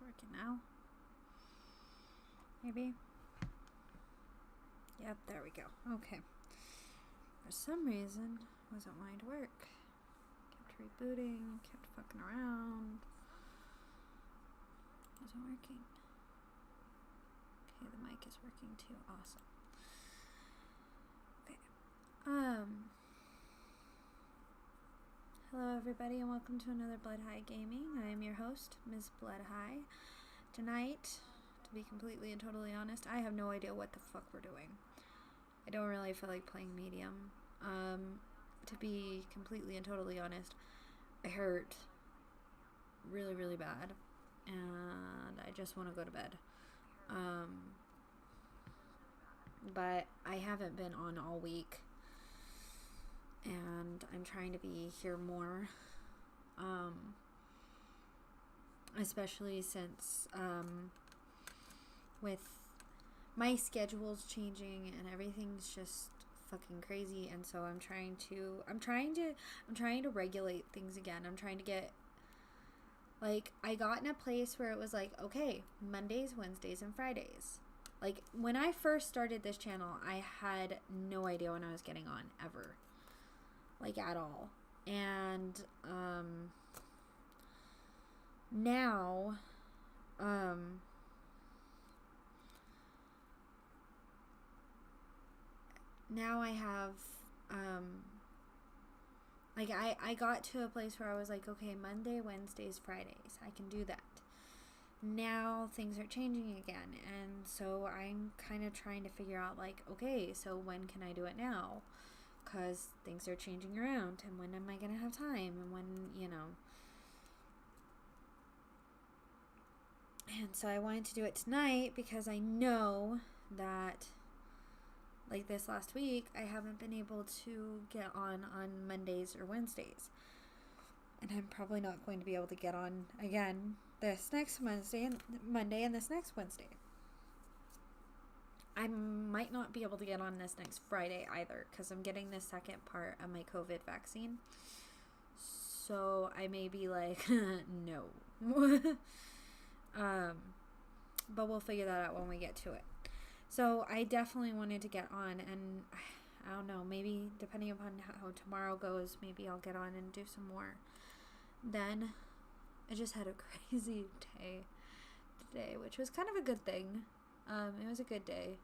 working now. Maybe. Yep, there we go. Okay. For some reason, it wasn't wanting to work. Kept rebooting, kept fucking around. Wasn't working. Okay, the mic is working too. Awesome. Okay. Hello everybody and welcome to another Blood High Gaming. I am your host, Ms. Blood High. Tonight, to be completely and totally honest, I have no idea what the fuck we're doing. I don't really feel like playing medium. To be completely and totally honest, I hurt really, really bad. And I just want to go to bed. But I haven't been on all week. And I'm trying to be here more. Especially since with my schedule's changing and everything's just fucking crazy, and so I'm trying to regulate things again. I'm trying to get, like, I got in a place where it was like, okay, Mondays, Wednesdays, and Fridays. Like, when I first started this channel, I had no idea when I was getting on, ever. Like, at all. And, now, now I have, like, I got to a place where I was like, okay, Monday, Wednesdays, Fridays, I can do that. Now things are changing again, and so I'm kind of trying to figure out, like, okay, so when can I do it now? Because things are changing around, and when am I going to have time, and when, you know. And so I wanted to do it tonight because I know that, like, this last week, I haven't been able to get on Mondays or Wednesdays. And I'm probably not going to be able to get on again this next Monday and this next Wednesday. I might not be able to get on this next Friday either, because I'm getting the second part of my COVID vaccine. So I may be like, no. But we'll figure that out when we get to it. So I definitely wanted to get on, and I don't know, maybe depending upon how tomorrow goes, maybe I'll get on and do some more. Then I just had a crazy day today, which was kind of a good thing. It was a good day.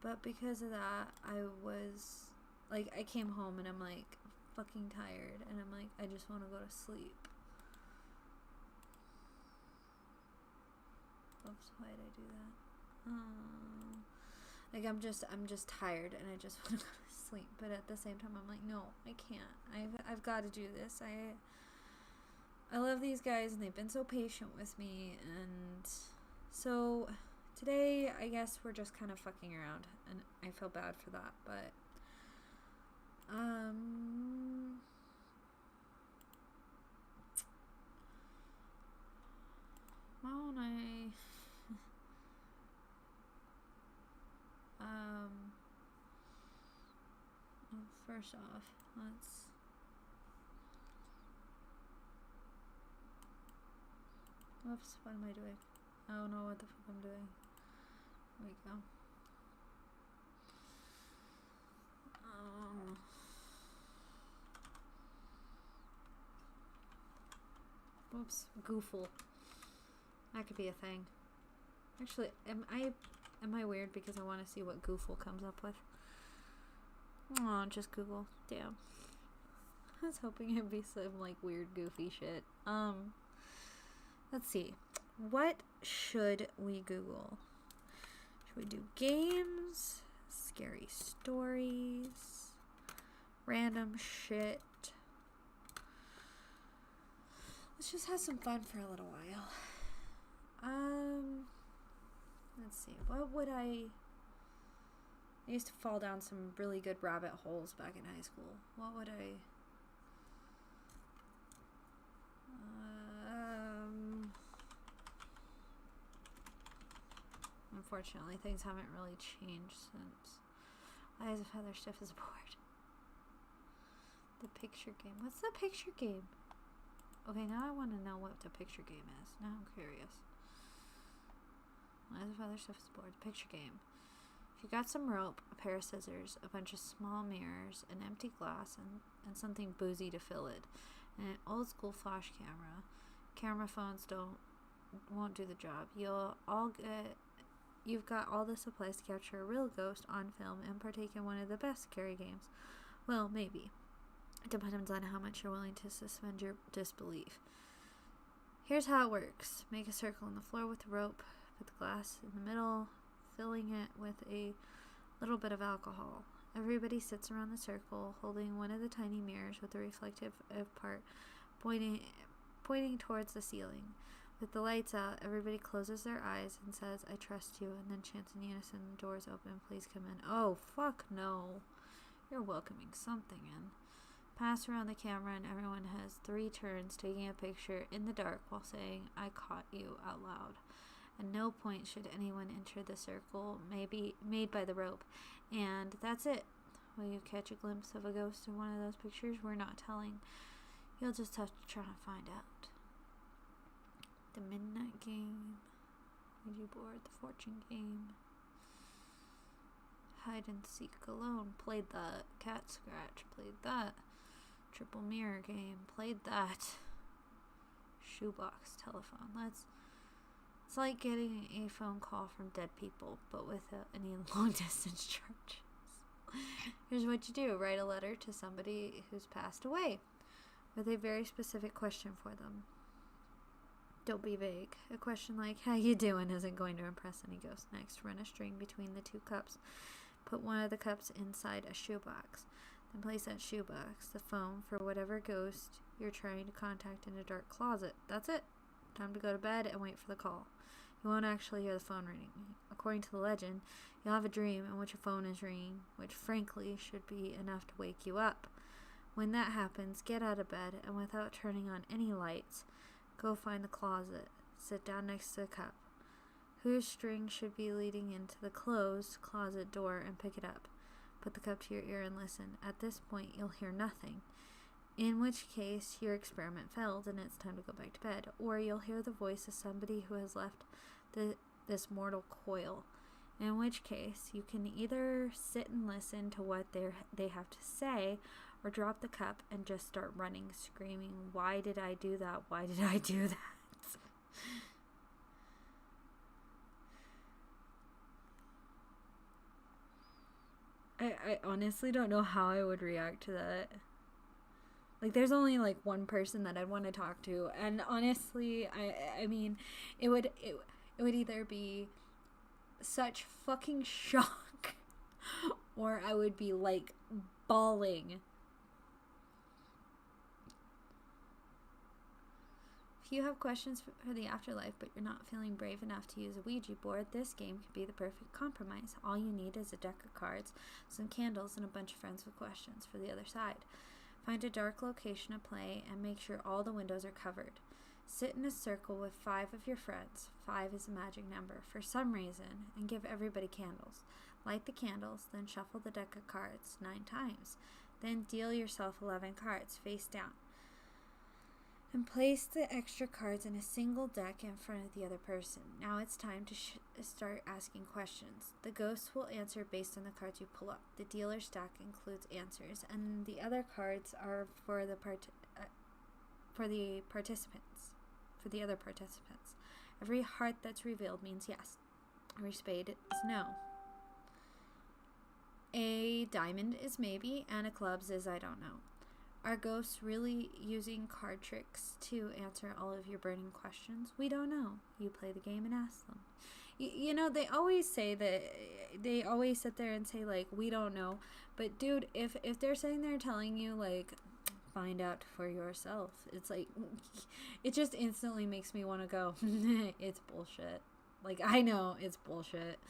But because of that, I was, like, I came home and I'm, like, fucking tired. And I'm like, I just want to go to sleep. Oops, why did I do that? Like, I'm just tired and I just want to go to sleep. But at the same time, I'm like, no, I can't. I've got to do this. I love these guys, and they've been so patient with me, and so today, I guess we're just kind of fucking around, and I feel bad for that, but, why don't I, well, first off, whoops, what am I doing? I don't know what the fuck I'm doing. There we go. Whoops, goofle. That could be a thing. Actually, am I weird because I want to see what goofle comes up with? Oh, just Google. Damn. I was hoping it'd be some, like, weird goofy shit. Let's see. What should we Google? Should we do games, scary stories, random shit? Let's just have some fun for a little while. Let's see. What would I used to fall down some really good rabbit holes back in high school. What would I... Unfortunately, things haven't really changed since. Why is a feather stiff as a board? The picture game. What's the picture game? Okay, now I want to know what the picture game is. Now I'm curious. Why is other stuff is board? Picture game. If you got some rope, a pair of scissors, a bunch of small mirrors, an empty glass, and something boozy to fill it, and an old school flash camera phones won't do the job. You've got all the supplies to capture a real ghost on film and partake in one of the best scary games. Well, maybe. It depends on how much you're willing to suspend your disbelief. Here's how it works. Make a circle on the floor with the rope. Put the glass in the middle, filling it with a little bit of alcohol. Everybody sits around the circle, holding one of the tiny mirrors with the reflective part pointing towards the ceiling. With the lights out, everybody closes their eyes and says, "I trust you," and then chants in unison, "The door's open, please come in." Oh, fuck no. You're welcoming something in. Pass around the camera and everyone has 3 turns taking a picture in the dark while saying, "I caught you," out loud. At no point should anyone enter the circle made by the rope. And that's it. Will you catch a glimpse of a ghost in one of those pictures? We're not telling. You'll just have to try to find out. The midnight game. Ouija board. The fortune game. Hide and seek alone. Played that. Cat scratch. Played that. Triple mirror game. Played that. Shoebox telephone. It's like getting a phone call from dead people, but without any long distance charges. Here's what you do. Write a letter to somebody who's passed away with a very specific question for them. Don't be vague. A question like, "How you doing?" isn't going to impress any ghost. Next, run a string between the 2 cups. Put one of the cups inside a shoebox. Then place that shoebox, the phone, for whatever ghost you're trying to contact, in a dark closet. That's it. Time to go to bed and wait for the call. You won't actually hear the phone ringing. According to the legend, you'll have a dream in which a phone is ringing, which frankly should be enough to wake you up. When that happens, get out of bed and without turning on any lights, go find the closet. Sit down next to the cup, whose string should be leading into the closed closet door, and pick it up. Put the cup to your ear and listen. At this point, you'll hear nothing, in which case your experiment failed and it's time to go back to bed. Or you'll hear the voice of somebody who has left this mortal coil, in which case you can either sit and listen to what they have to say, or drop the cup and just start running, screaming, "Why did I do that? Why did I do that?" I honestly don't know how I would react to that. Like, there's only like one person that I'd want to talk to, and honestly, I mean, it would either be such fucking shock, or I would be like bawling. If you have questions for the afterlife, but you're not feeling brave enough to use a Ouija board, this game could be the perfect compromise. All you need is a deck of cards, some candles, and a bunch of friends with questions for the other side. Find a dark location to play and make sure all the windows are covered. Sit in a circle with 5 of your friends. 5 is a magic number for some reason, and give everybody candles. Light the candles, then shuffle the deck of cards 9 times. Then deal yourself 11 cards face down. And place the extra cards in a single deck in front of the other person. Now it's time to start asking questions. The ghosts will answer based on the cards you pull up. The dealer stack includes answers, and the other cards are for the participants. Every heart that's revealed means yes. Every spade is no. A diamond is maybe, and a clubs is I don't know. Are ghosts really using card tricks to answer all of your burning questions? We don't know. You play the game and ask them. You know, they always say that, they always sit there and say, like, we don't know. But, dude, if they're sitting there telling you, like, find out for yourself, it's like, it just instantly makes me want to go, it's bullshit. Like, I know it's bullshit.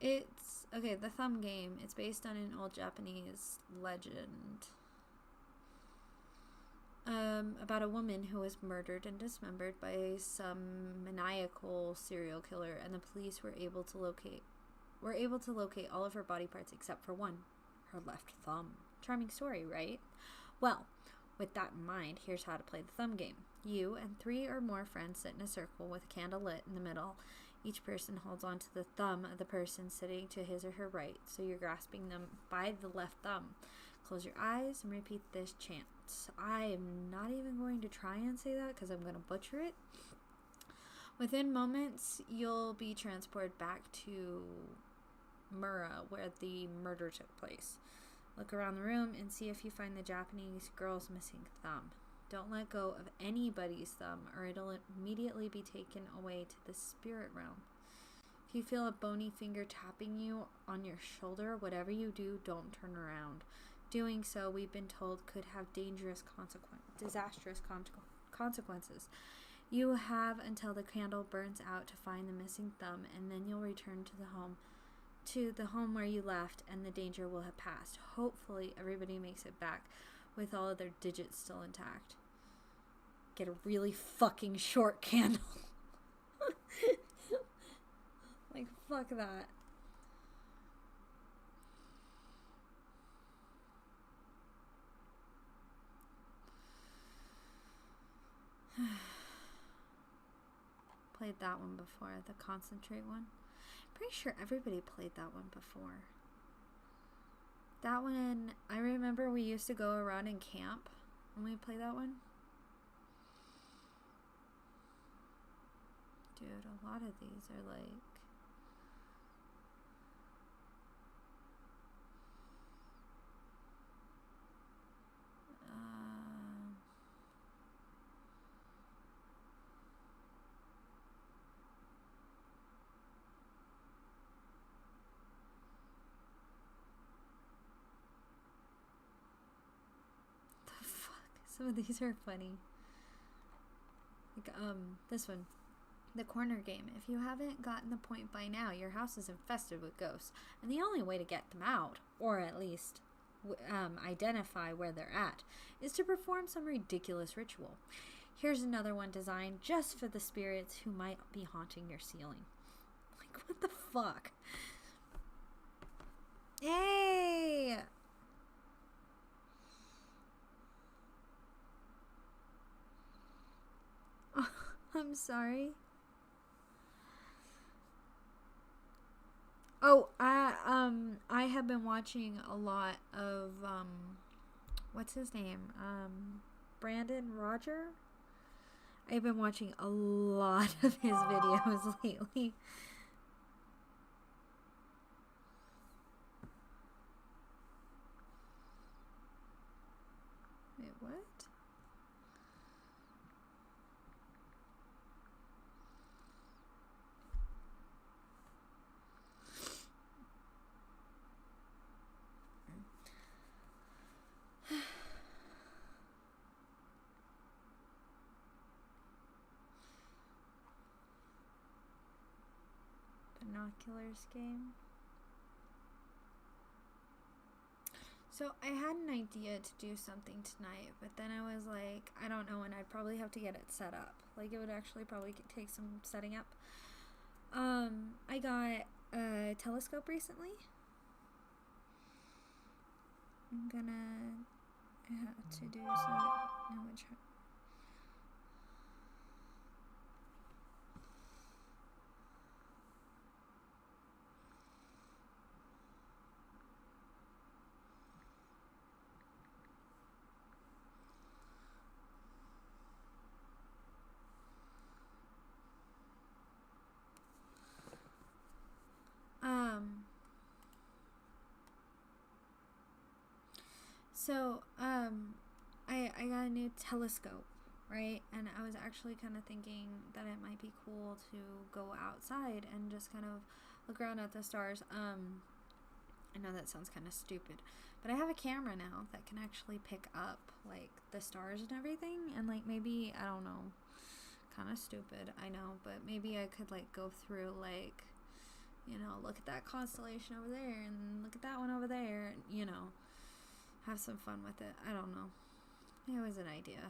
It's, okay, the thumb game. It's based on an old Japanese legend about a woman who was murdered and dismembered by some maniacal serial killer, and the police were able to locate We're able to locate all of her body parts except for one, her left thumb. Charming story, right? Well, with that in mind, here's how to play the thumb game. You and 3 or more friends sit in a circle with a candle lit in the middle. Each person holds onto the thumb of the person sitting to his or her right, so you're grasping them by the left thumb. Close your eyes and repeat this chant. I am not even going to try and say that because I'm going to butcher it. Within moments, you'll be transported back to Mura, where the murder took place. Look around the room and see if you find the Japanese girl's missing thumb. Don't let go of anybody's thumb, or it'll immediately be taken away to the spirit realm. If you feel a bony finger tapping you on your shoulder, whatever you do, don't turn around. Doing so, we've been told, could have disastrous consequences. You have until the candle burns out to find the missing thumb, and then you'll return to the home where you left, and the danger will have passed. Hopefully, everybody makes it back with all of their digits still intact. Get a really fucking short candle. Like, fuck that. Played that one before, the concentrate one. Pretty sure everybody played that one before. That one, I remember we used to go around in camp when we played that one. Dude, a lot of these are like... the fuck? Some of these are funny. Like, this one. The corner game. If you haven't gotten the point by now, your house is infested with ghosts, and the only way to get them out, or at least identify where they're at, is to perform some ridiculous ritual. Here's another one designed just for the spirits who might be haunting your ceiling. Like, what the fuck? Hey! Oh, I'm sorry. Oh, I have been watching a lot of, what's his name? Brandon Roger? I've been watching a lot of his videos lately. Wait, what? Binoculars game. So I had an idea to do something tonight, but then I was like, I don't know, and I'd probably have to get it set up. Like, it would actually probably take some setting up. I got a telescope recently. I'm gonna have to do some image. So, I got a new telescope, right? And I was actually kind of thinking that it might be cool to go outside and just kind of look around at the stars. I know that sounds kind of stupid, but I have a camera now that can actually pick up, like, the stars and everything. And, like, maybe, I don't know, kind of stupid, I know, but maybe I could, like, go through, like, you know, look at that constellation over there and look at that one over there, and, you know, have some fun with it. I don't know. It was an idea.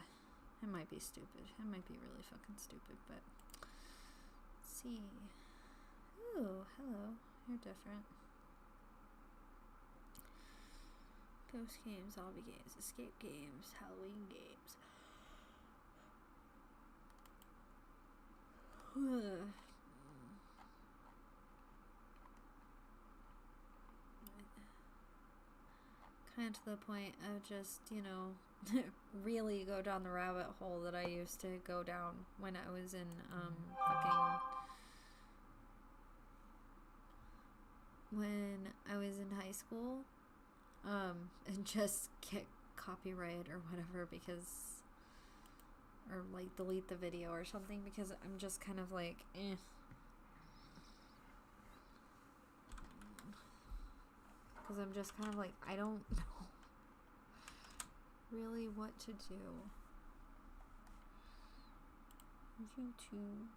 It might be stupid. It might be really fucking stupid, but let's see. Ooh, hello. You're different. Ghost games, zombie games, escape games, Halloween games. Kind of to the point of just, really go down the rabbit hole that I used to go down when I was in when I was in high school, and just get copyright or whatever or like delete the video or something, because I'm just kind of like, because I'm just kind of like, I don't know really what to do. YouTube.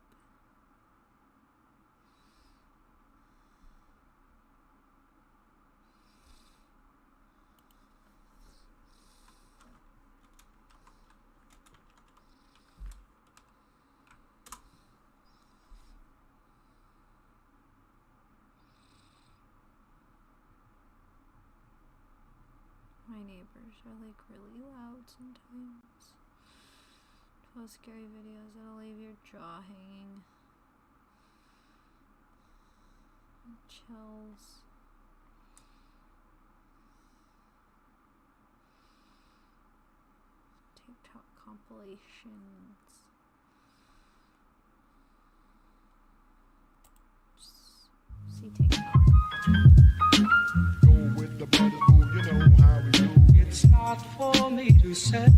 My neighbors are like really loud sometimes. 12 scary videos that'll leave your jaw hanging. Chills. TikTok compilations. Just see TikTok. Go with the brother who you know how we do. It's not for me to say.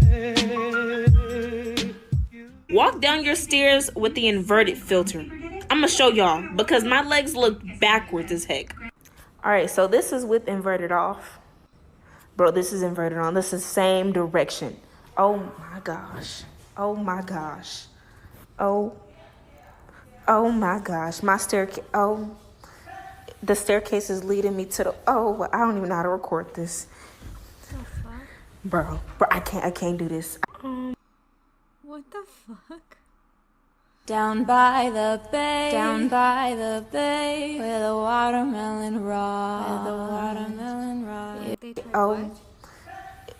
Walk down your stairs with the inverted filter. I'm gonna show y'all because my legs look backwards as heck. Alright, so this is with inverted off. Bro, this is inverted on. This is same direction. Oh my gosh. Oh my gosh. Oh my gosh. My staircase. Oh. The staircase is leading me to the. Oh, I don't even know how to record this. Bro, I can't do this. What the fuck? Down by the bay, where the watermelon rocks, What?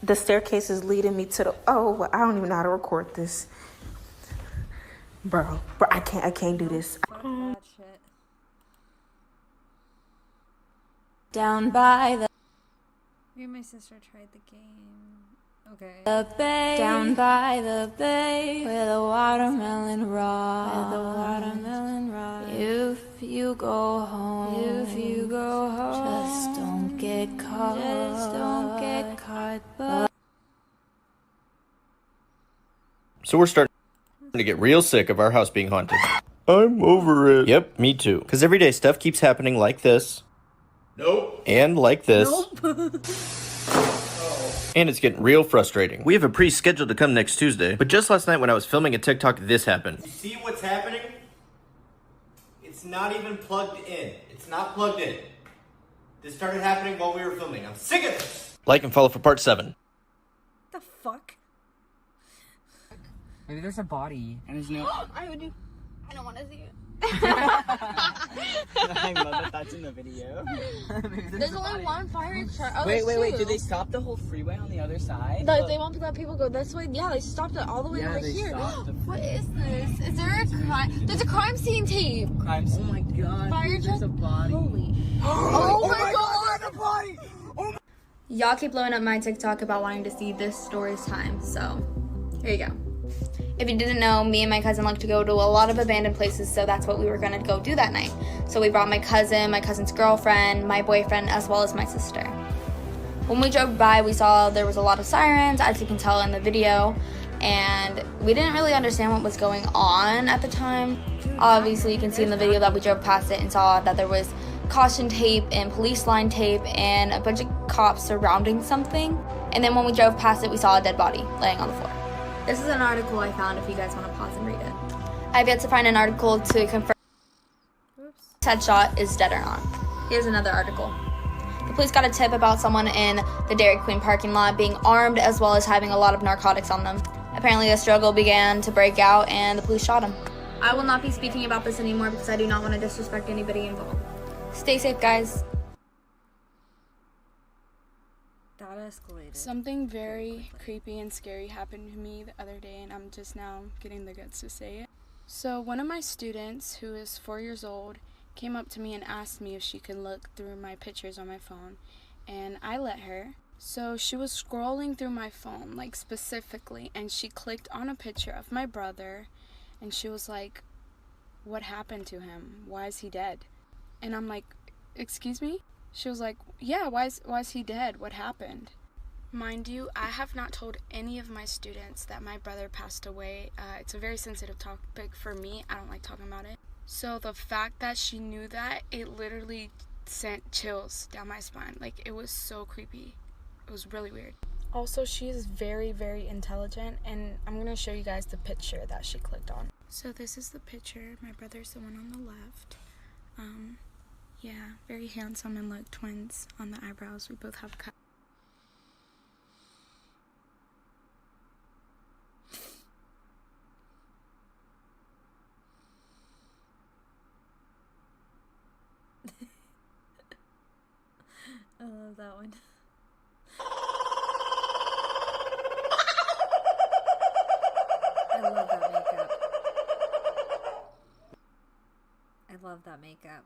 The staircase is leading me to the. Oh, I don't even know how to record this. Bro, I can't do this. Fuck that shit. down by the Me and my sister tried the game. Okay. bay, down by the bay, where the watermelon rocks, If you go home, just don't get caught, But So we're starting to get real sick of our house being haunted. I'm over it. Yep, me too. Because every day stuff keeps happening like this. Nope. And like this. Nope. And it's getting real frustrating. We have a pre-scheduled to come next Tuesday, but just last night when I was filming a TikTok, this happened. You see what's happening? It's not even plugged in. It's not plugged in. This started happening while we were filming. I'm sick of this! Like and follow for part 7. The fuck? Maybe there's a body and there's no. I don't want to see it. I love that that's in the video. There's only one fire truck. Oh, wait. two. Did they stop the whole freeway on the other side? They won't let people go this way. Yeah, they stopped it all the way over here. What Freeway. is this? Is there a crime? There's a crime scene tape. Crime scene. Oh my god. Fire There's truck. a body. Holy. Oh my god. A body. Y'all keep blowing up my TikTok about wanting to see this story's time. So here you go. If you didn't know, me and my cousin like to go to a lot of abandoned places, so that's what we were gonna go do that night. So we brought my cousin's girlfriend, my boyfriend, as well as my sister. When we drove by, we saw there was a lot of sirens, as you can tell in the video, and we didn't really understand what was going on at the time. Obviously, you can see in the video that we drove past it and saw that there was caution tape and police line tape and a bunch of cops surrounding something. And then when we drove past it, we saw a dead body laying on the floor. This is an article I found if you guys want to pause and read it. I've yet to find an article to confirm if this headshot is dead or not. Here's another article. The police got a tip about someone in the Dairy Queen parking lot being armed as well as having a lot of narcotics on them. Apparently a struggle began to break out and the police shot him. I will not be speaking about this anymore because I do not want to disrespect anybody involved. Stay safe, guys. That escalated. Something very creepy and scary happened to me the other day, and I'm just now getting the guts to say it. So one of my students, who is 4 years old, came up to me and asked me if she could look through my pictures on my phone, and I let her. So she was scrolling through my phone, like specifically, and she clicked on a picture of my brother, and she was like, "What happened to him? Why is he dead?" And I'm like, "Excuse me?" She was like, "Yeah, why is he dead? What happened?" Mind you, I have not told any of my students that my brother passed away. It's a very sensitive topic for me. I don't like talking about it. So the fact that she knew that, it literally sent chills down my spine. Like, it was so creepy. It was really weird. Also, she is very, very intelligent, and I'm going to show you guys the picture that she clicked on. So this is the picture. My brother's the one on the left. Yeah, very handsome and like twins on the eyebrows. We both have cut. I love that one. I love that makeup. I love that makeup.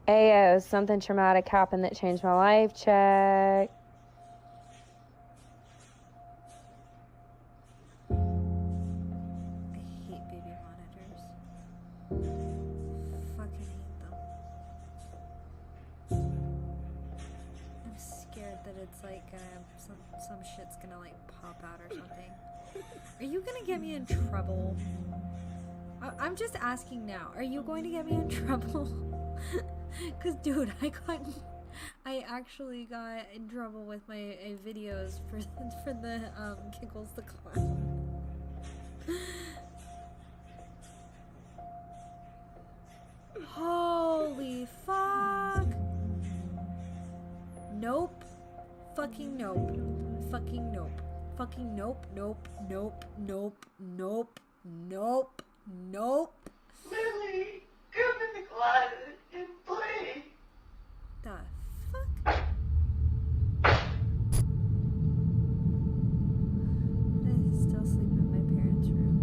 Ayo, something traumatic happened that changed my life. Check. I hate baby monitors. Fucking hate them. I'm scared that it's like some shit's gonna like pop out or something. Are you gonna get me in trouble? I'm just asking now. Are you going to get me in trouble? Cause dude, I actually got in trouble with my videos for the Giggles the Clown. Holy fuck! Nope. Fucking nope. Fucking nope. Fucking nope. Nope. Nope. Nope. Nope. Nope. Nope. Lily, come in the closet and play. The fuck? I still sleep in my parents' room.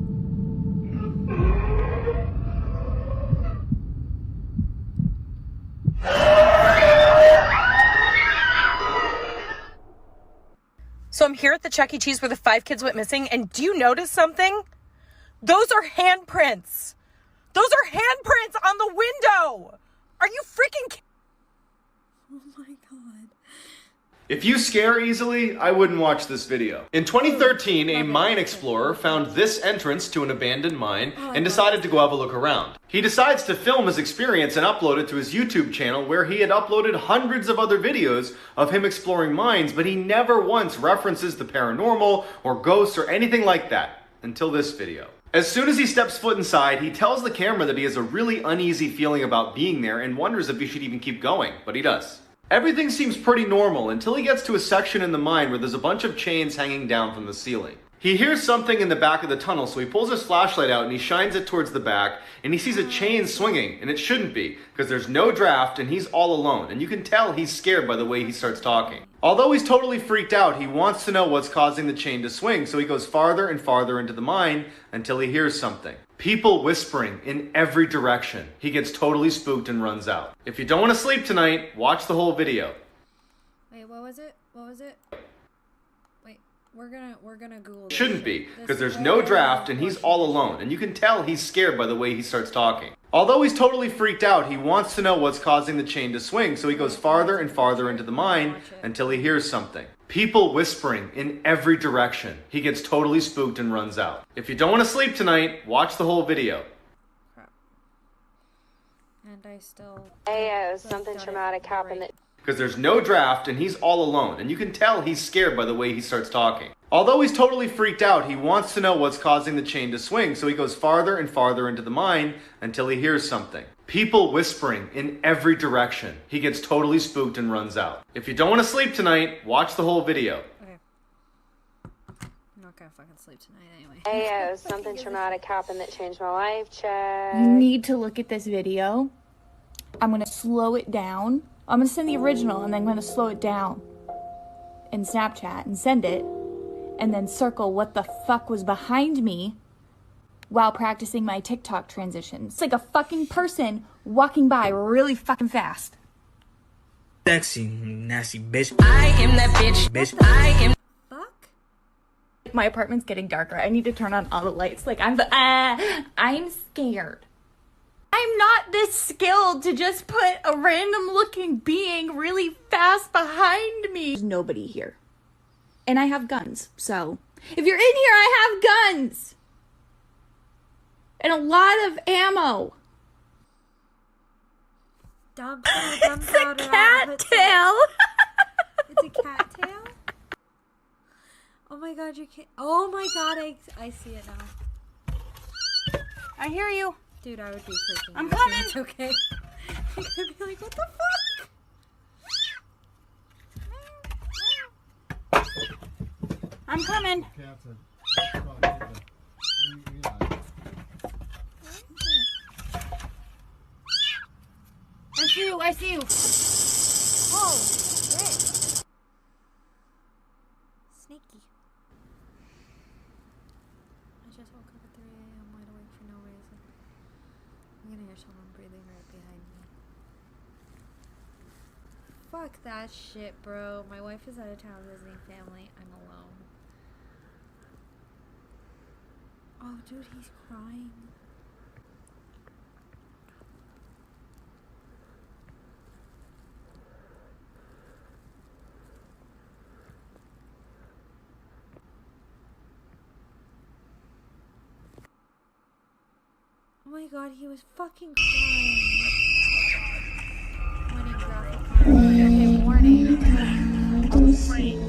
So I'm here at the Chuck E. Cheese where the 5 kids went missing, and do you notice something? Those are handprints. Those are handprints on the window. Are you freaking Oh my god. If you scare easily, I wouldn't watch this video. In 2013, a mine explorer found this entrance to an abandoned mine and decided to go have a look around. He decides to film his experience and upload it to his YouTube channel, where he had uploaded hundreds of other videos of him exploring mines, but he never once references the paranormal or ghosts or anything like that until this video. As soon as he steps foot inside, he tells the camera that he has a really uneasy feeling about being there and wonders if he should even keep going, but he does. Everything seems pretty normal until he gets to a section in the mine where there's a bunch of chains hanging down from the ceiling. He hears something in the back of the tunnel, so he pulls his flashlight out and he shines it towards the back, and he sees a chain swinging, and it shouldn't be, because there's no draft and he's all alone, and you can tell he's scared by the way he starts talking. Although he's totally freaked out, he wants to know what's causing the chain to swing, so he goes farther and farther into the mine until he hears something. People whispering in every direction. He gets totally spooked and runs out. If you don't want to sleep tonight, watch the whole video. Wait, what was it? What was it? Wait, we're gonna Google this. Shouldn't be, because there's no draft and he's all alone, and you can tell he's scared by the way he starts talking. Although he's totally freaked out, he wants to know what's causing the chain to swing, so he goes farther and farther into the mine until he hears something. People whispering in every direction. He gets totally spooked and runs out. If you don't want to sleep tonight, watch the whole video. Crap. And I still... Ayo, something traumatic happened that... Because there's no draft and he's all alone, and you can tell he's scared by the way he starts talking. Although he's totally freaked out, he wants to know what's causing the chain to swing, so he goes farther and farther into the mine until he hears something. People whispering in every direction. He gets totally spooked and runs out. If you don't want to sleep tonight, watch the whole video. Okay. I'm not gonna fucking sleep tonight anyway. Ayo, something traumatic happened that changed my life. Check. You need to look at this video. I'm gonna slow it down. I'm gonna send the original and then I'm gonna slow it down in Snapchat and send it, and then circle what the fuck was behind me while practicing my TikTok transitions. It's like a fucking person walking by really fucking fast. Sexy, nasty bitch. I am that bitch. I am. Fuck? My apartment's getting darker. I need to turn on all the lights. Like, I'm scared. I'm not this skilled to just put a random looking being really fast behind me. There's nobody here. And I have guns, so if you're in here, I have guns. And a lot of ammo. It's a cattail. It's a cattail? Oh my god, you can't. Oh my god, I see it now. I hear you. Dude, I would be freaking I'm out. coming. It's okay. I could be like, what the fuck? I'm coming. I see you. Oh, shit. Sneaky. I just woke up at 3 a.m. wide awake for no reason. I'm gonna hear someone breathing right behind me. Fuck that shit, bro. My wife is out of town visiting family. I'm alone. Oh, dude, he's crying. Oh my god, he was fucking crying. Warning, graphic content.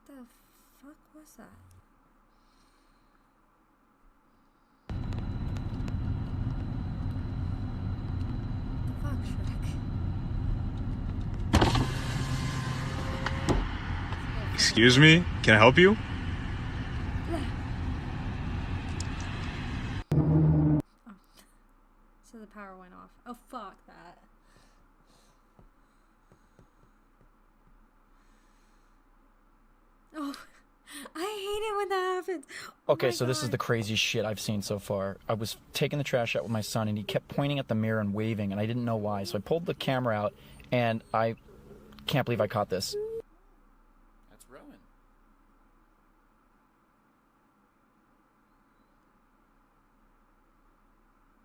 Okay, the fuck was that? The fuck, Shrek? Excuse me? Can I help you? Oh. So the power went off. Oh, fuck that. Oh, I hate it when that happens. Okay, so this is the craziest shit I've seen so far. I was taking the trash out with my son, and he kept pointing at the mirror and waving, and I didn't know why. So I pulled the camera out, and I can't believe I caught this. That's Rowan.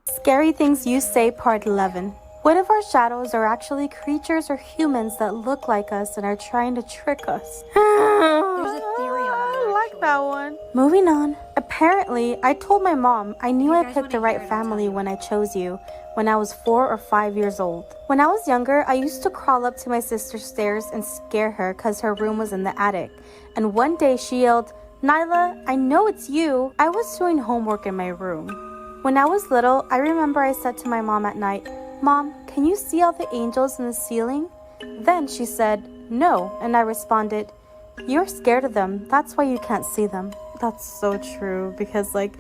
Scary Things You Say, Part 11. What if our shadows are actually creatures or humans that look like us and are trying to trick us? There's a theory on that. I like that one. Moving on. Apparently, I told my mom I knew I picked the right family when I chose you when I was 4 or 5 years old. When I was younger, I used to crawl up to my sister's stairs and scare her because her room was in the attic. And one day she yelled, "Nyla, I know it's you." I was doing homework in my room. When I was little, I remember I said to my mom at night, "Mom, can you see all the angels in the ceiling?" Then she said, "No," and I responded, "You're scared of them. That's why you can't see them." That's so true because, like,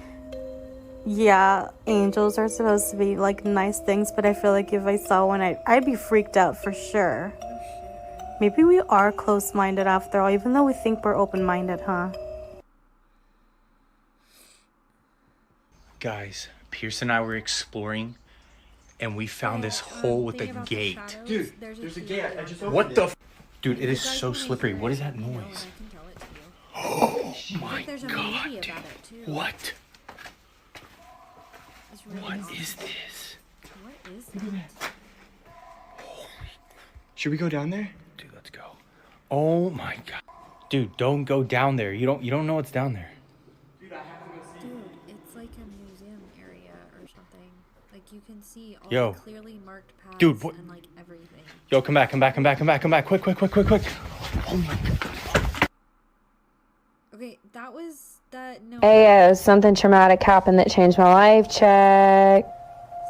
yeah, angels are supposed to be, like, nice things, but I feel like if I saw one, I'd be freaked out for sure. Maybe we are close-minded after all, even though we think we're open-minded, huh? Guys, Pierce and I were exploring, and we found this hole with a gate. Dude, there's a gate. I just opened What the? Dude, it is so slippery. What is that noise? I think there's a movie about it too. What? It's really What awesome. is this? What is Look at that? Should we go down there? Dude, let's go. Oh my god. Dude, don't go down there. You don't know what's down there. Dude, it's like a museum area or something. Like you can see all Yo. the clearly marked paths Dude, what? and like everything. Yo, come back. Quick. Oh my god. Okay, that was that. No. Ayo, something traumatic happened that changed my life. Check.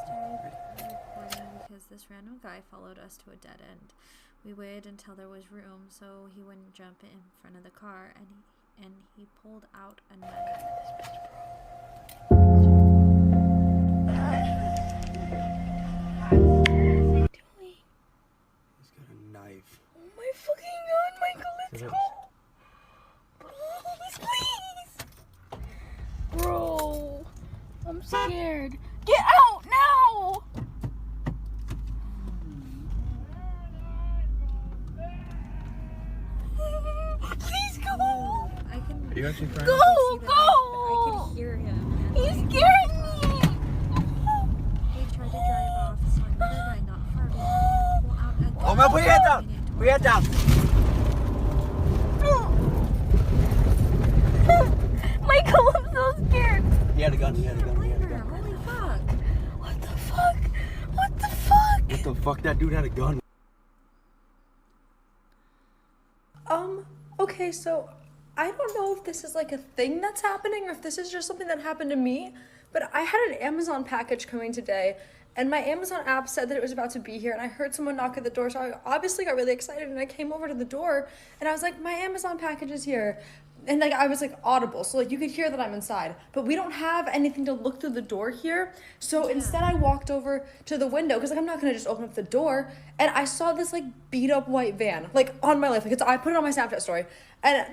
Started recording because this random guy followed us to a dead end. We waited until there was room so he wouldn't jump in front of the car, and he pulled out a knife. He's got a knife. Oh my fucking god, Michael, let's go. Please. Bro, I'm scared. Get out now! Please go! I can. Are you actually crying? Go! Go! I can hear him. He's scaring me! He tried to drive off, so another guy not far behind pulled out a gun. Oh man, put your head down! Put your head down! Michael, I'm so scared. He had a gun. Holy fuck! What the fuck? What the fuck? What the fuck? That dude had a gun. Okay, so I don't know if this is like a thing that's happening or if this is just something that happened to me, but I had an Amazon package coming today, and my Amazon app said that it was about to be here, and I heard someone knock at the door, so I obviously got really excited, and I came over to the door, and I was like, my Amazon package is here. And like I was like audible, so like you could hear that I'm inside, but we don't have anything to look through the door here. So instead I walked over to the window because like I'm not gonna just open up the door, and I saw this like beat up white van like on my life. Like I put it on my Snapchat story, and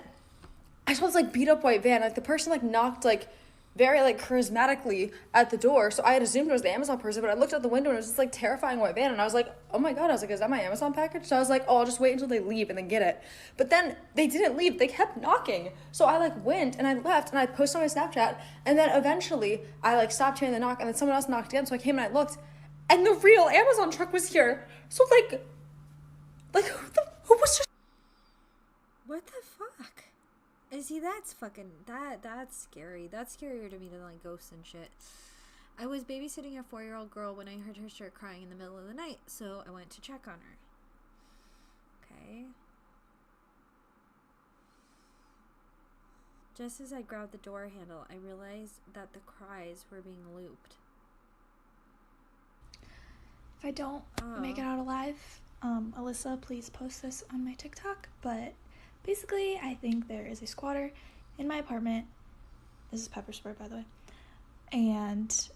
I saw this like beat up white van. Like the person like knocked like very like charismatically at the door, so I had assumed it was the Amazon person, but I looked out the window and it was this like terrifying white van, and I was like, oh my god, I was like, is that my Amazon package? So I was like, oh, I'll just wait until they leave and then get it. But then they didn't leave, they kept knocking, so I like went and I left and I posted on my Snapchat, and then eventually I like stopped hearing the knock, and then someone else knocked again, so I came and I looked, and the real Amazon truck was here. So like who was just What the fuck? See, that's fucking, that's scary. That's scarier to me than like ghosts and shit. I was babysitting a 4-year-old girl when I heard her start crying in the middle of the night, so I went to check on her. Okay. Just as I grabbed the door handle, I realized that the cries were being looped. If I don't make it out alive, Alyssa, please post this on my TikTok, but basically, I think there is a squatter in my apartment. This is pepper spray, by the way. And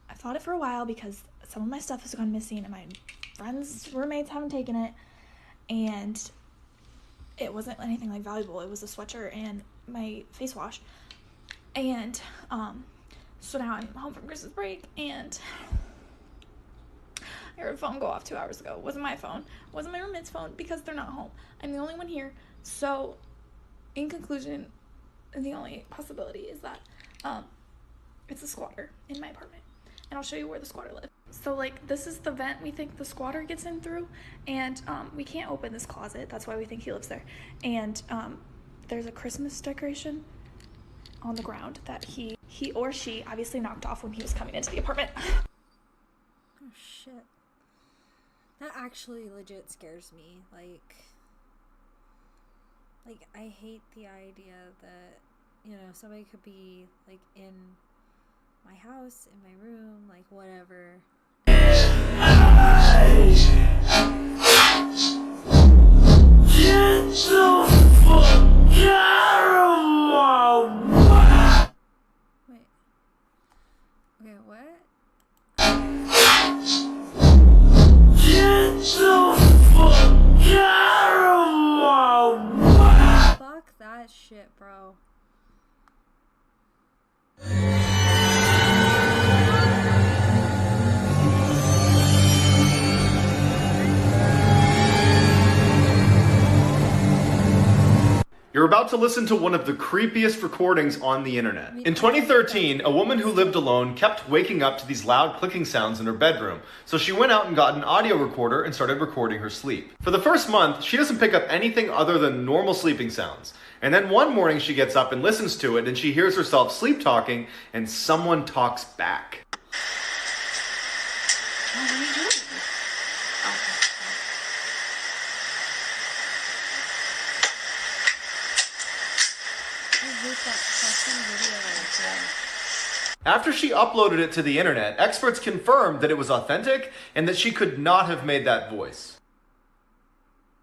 I thought it for a while because some of my stuff has gone missing and my friends' roommates haven't taken it. And it wasn't anything like valuable. It was a sweatshirt and my face wash. And so now I'm home from Christmas break and I heard a phone go off 2 hours ago. It wasn't my phone. It wasn't my roommate's phone because they're not home. I'm the only one here. So, in conclusion, the only possibility is that it's a squatter in my apartment. And I'll show you where the squatter lives. So, like, this is the vent we think the squatter gets in through. And we can't open this closet. That's why we think he lives there. And there's a Christmas decoration on the ground that he or she obviously knocked off when he was coming into the apartment. Oh, shit. That actually legit scares me. Like, I hate the idea that, you know, somebody could be, like, in my house, in my room, like, whatever. Wait. Okay, what? Fuck that shit, bro. You're about to listen to one of the creepiest recordings on the internet. In 2013, a woman who lived alone kept waking up to these loud clicking sounds in her bedroom, so she went out and got an audio recorder and started recording her sleep. For the first month, she doesn't pick up anything other than normal sleeping sounds. And then one morning she gets up and listens to it and she hears herself sleep talking and someone talks back. What are you doing? After she uploaded it to the internet, experts confirmed that it was authentic and that she could not have made that voice.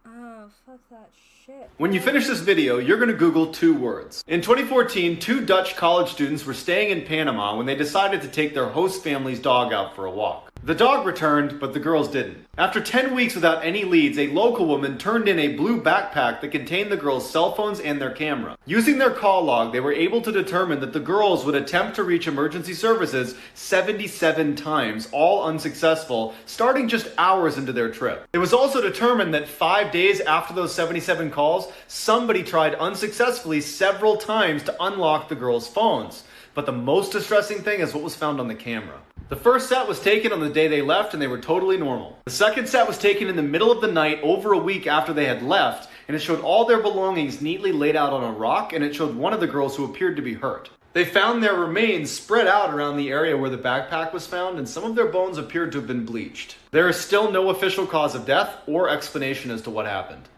Oh, fuck that shit. When you finish this video, you're going to Google 2 words. In 2014, 2 Dutch college students were staying in Panama when they decided to take their host family's dog out for a walk. The dog returned, but the girls didn't. After 10 weeks without any leads, a local woman turned in a blue backpack that contained the girls' cell phones and their camera. Using their call log, they were able to determine that the girls would attempt to reach emergency services 77 times, all unsuccessful, starting just hours into their trip. It was also determined that 5 days after those 77 calls, somebody tried unsuccessfully several times to unlock the girls' phones. But the most distressing thing is what was found on the camera. The first set was taken on the day they left and they were totally normal. The second set was taken in the middle of the night over a week after they had left, and it showed all their belongings neatly laid out on a rock, and it showed one of the girls who appeared to be hurt. They found their remains spread out around the area where the backpack was found, and some of their bones appeared to have been bleached. There is still no official cause of death or explanation as to what happened.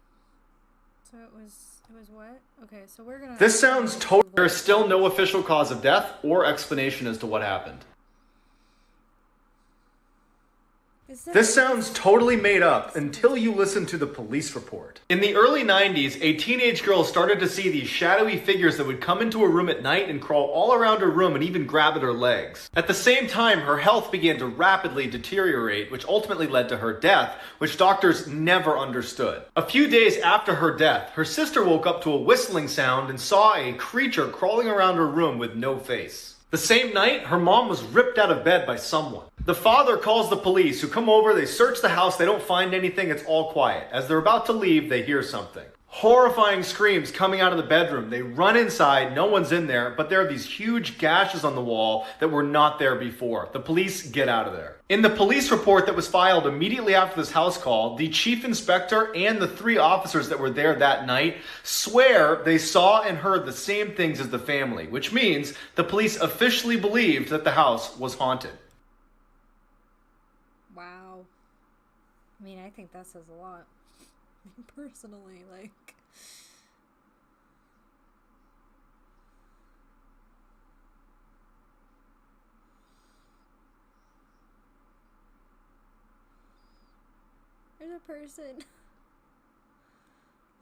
So it was what? Okay, so we're gonna... This sounds totally... There is still no official cause of death or explanation as to what happened. This sounds totally made up until you listen to the police report. In the early 90s, a teenage girl started to see these shadowy figures that would come into a room at night and crawl all around her room and even grab at her legs. At the same time, her health began to rapidly deteriorate, which ultimately led to her death, which doctors never understood. A few days after her death, her sister woke up to a whistling sound and saw a creature crawling around her room with no face. The same night, her mom was ripped out of bed by someone. The father calls the police, who come over, they search the house, they don't find anything, it's all quiet. As they're about to leave, they hear something. Horrifying screams coming out of the bedroom. They run inside, no one's in there, but there are these huge gashes on the wall that were not there before. The police get out of there. In the police report that was filed immediately after this house call, the chief inspector and the 3 officers that were there that night swear they saw and heard the same things as the family, which means the police officially believed that the house was haunted. Wow. I mean, I think that says a lot. Personally, like... There's a person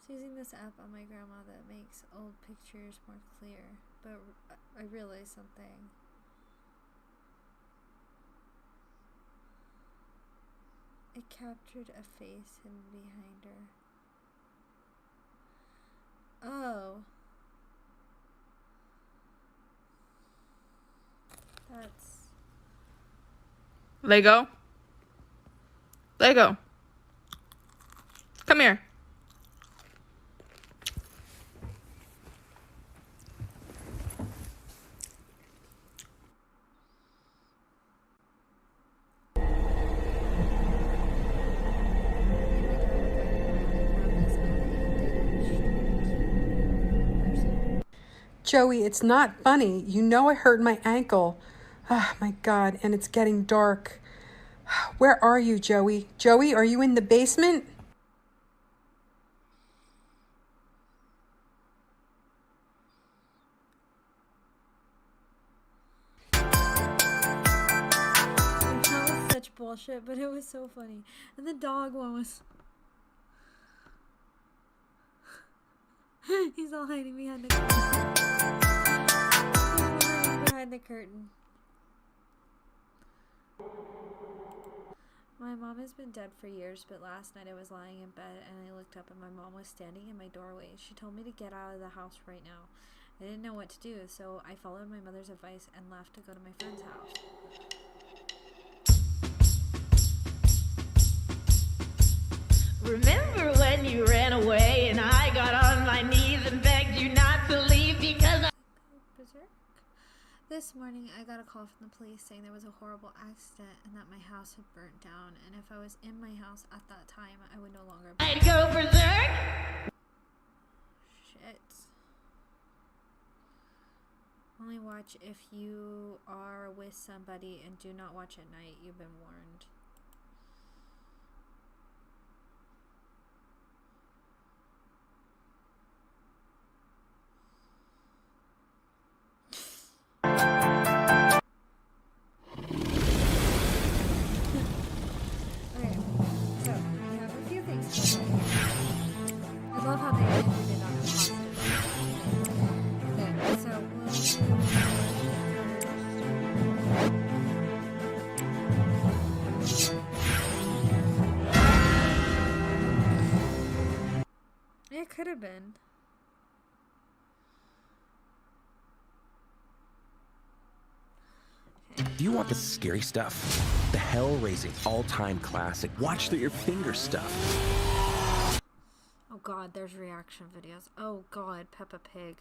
using this app on my grandma that makes old pictures more clear, but I realized something. It captured a face hidden behind her. Oh. That's... Lego. Lego. Come here. Joey, it's not funny. You know I hurt my ankle. Oh my God, and it's getting dark. Where are you, Joey? Joey, are you in the basement? That was such bullshit, but it was so funny. And the dog one was... He's all hiding behind the curtain. Behind the curtain. My mom has been dead for years, but last night I was lying in bed and I looked up and my mom was standing in my doorway. She told me to get out of the house right now. I didn't know what to do, so I followed my mother's advice and left to go to my friend's house. Remember when you ran away and I got on my knees and begged This morning, I got a call from the police saying there was a horrible accident and that my house had burnt down. And if I was in my house at that time, I would no longer be. I'd go berserk. Shit. Only watch if you are with somebody and do not watch at night. You've been warned. I love how they ended it on a positive. Okay, so it could have been. Do you want the scary stuff? The hell-raising all-time classic. Watch through your finger stuff. Oh god, there's reaction videos. Oh god, Peppa Pig.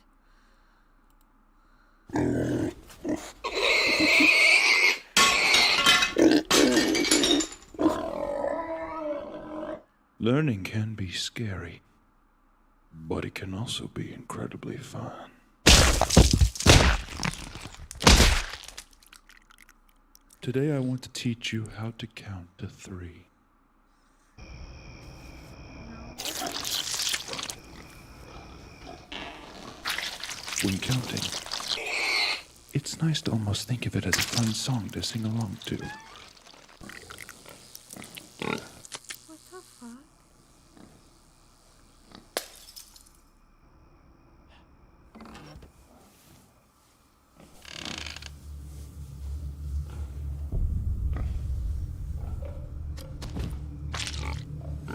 Learning can be scary, but it can also be incredibly fun. Today I want to teach you how to count to 3. When counting, it's nice to almost think of it as a fun song to sing along to. What the fuck?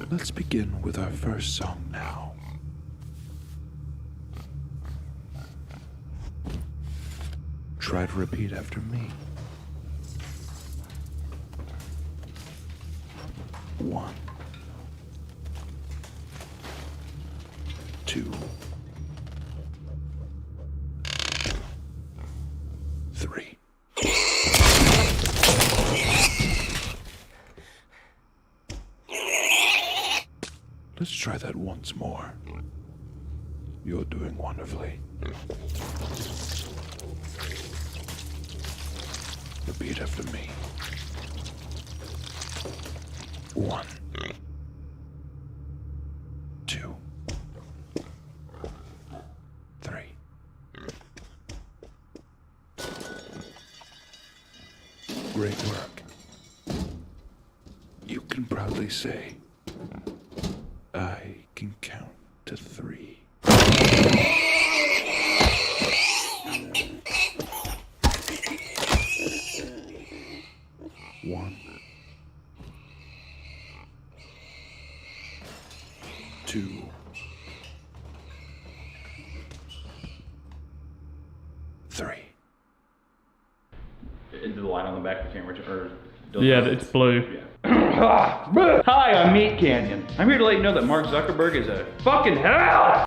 Let's begin with our first song now. Try to repeat after me. 1, 2, 3. Let's try that once more. You're doing wonderfully. Repeat after me. 1, 2, 3. Great work. You can proudly say, I can count to 3. One, 2, 3. Is the light on the back of the camera? Yeah, it's blue. Yeah. Hi, I'm Meat Canyon. I'm here to let you know that Mark Zuckerberg is a fucking hell.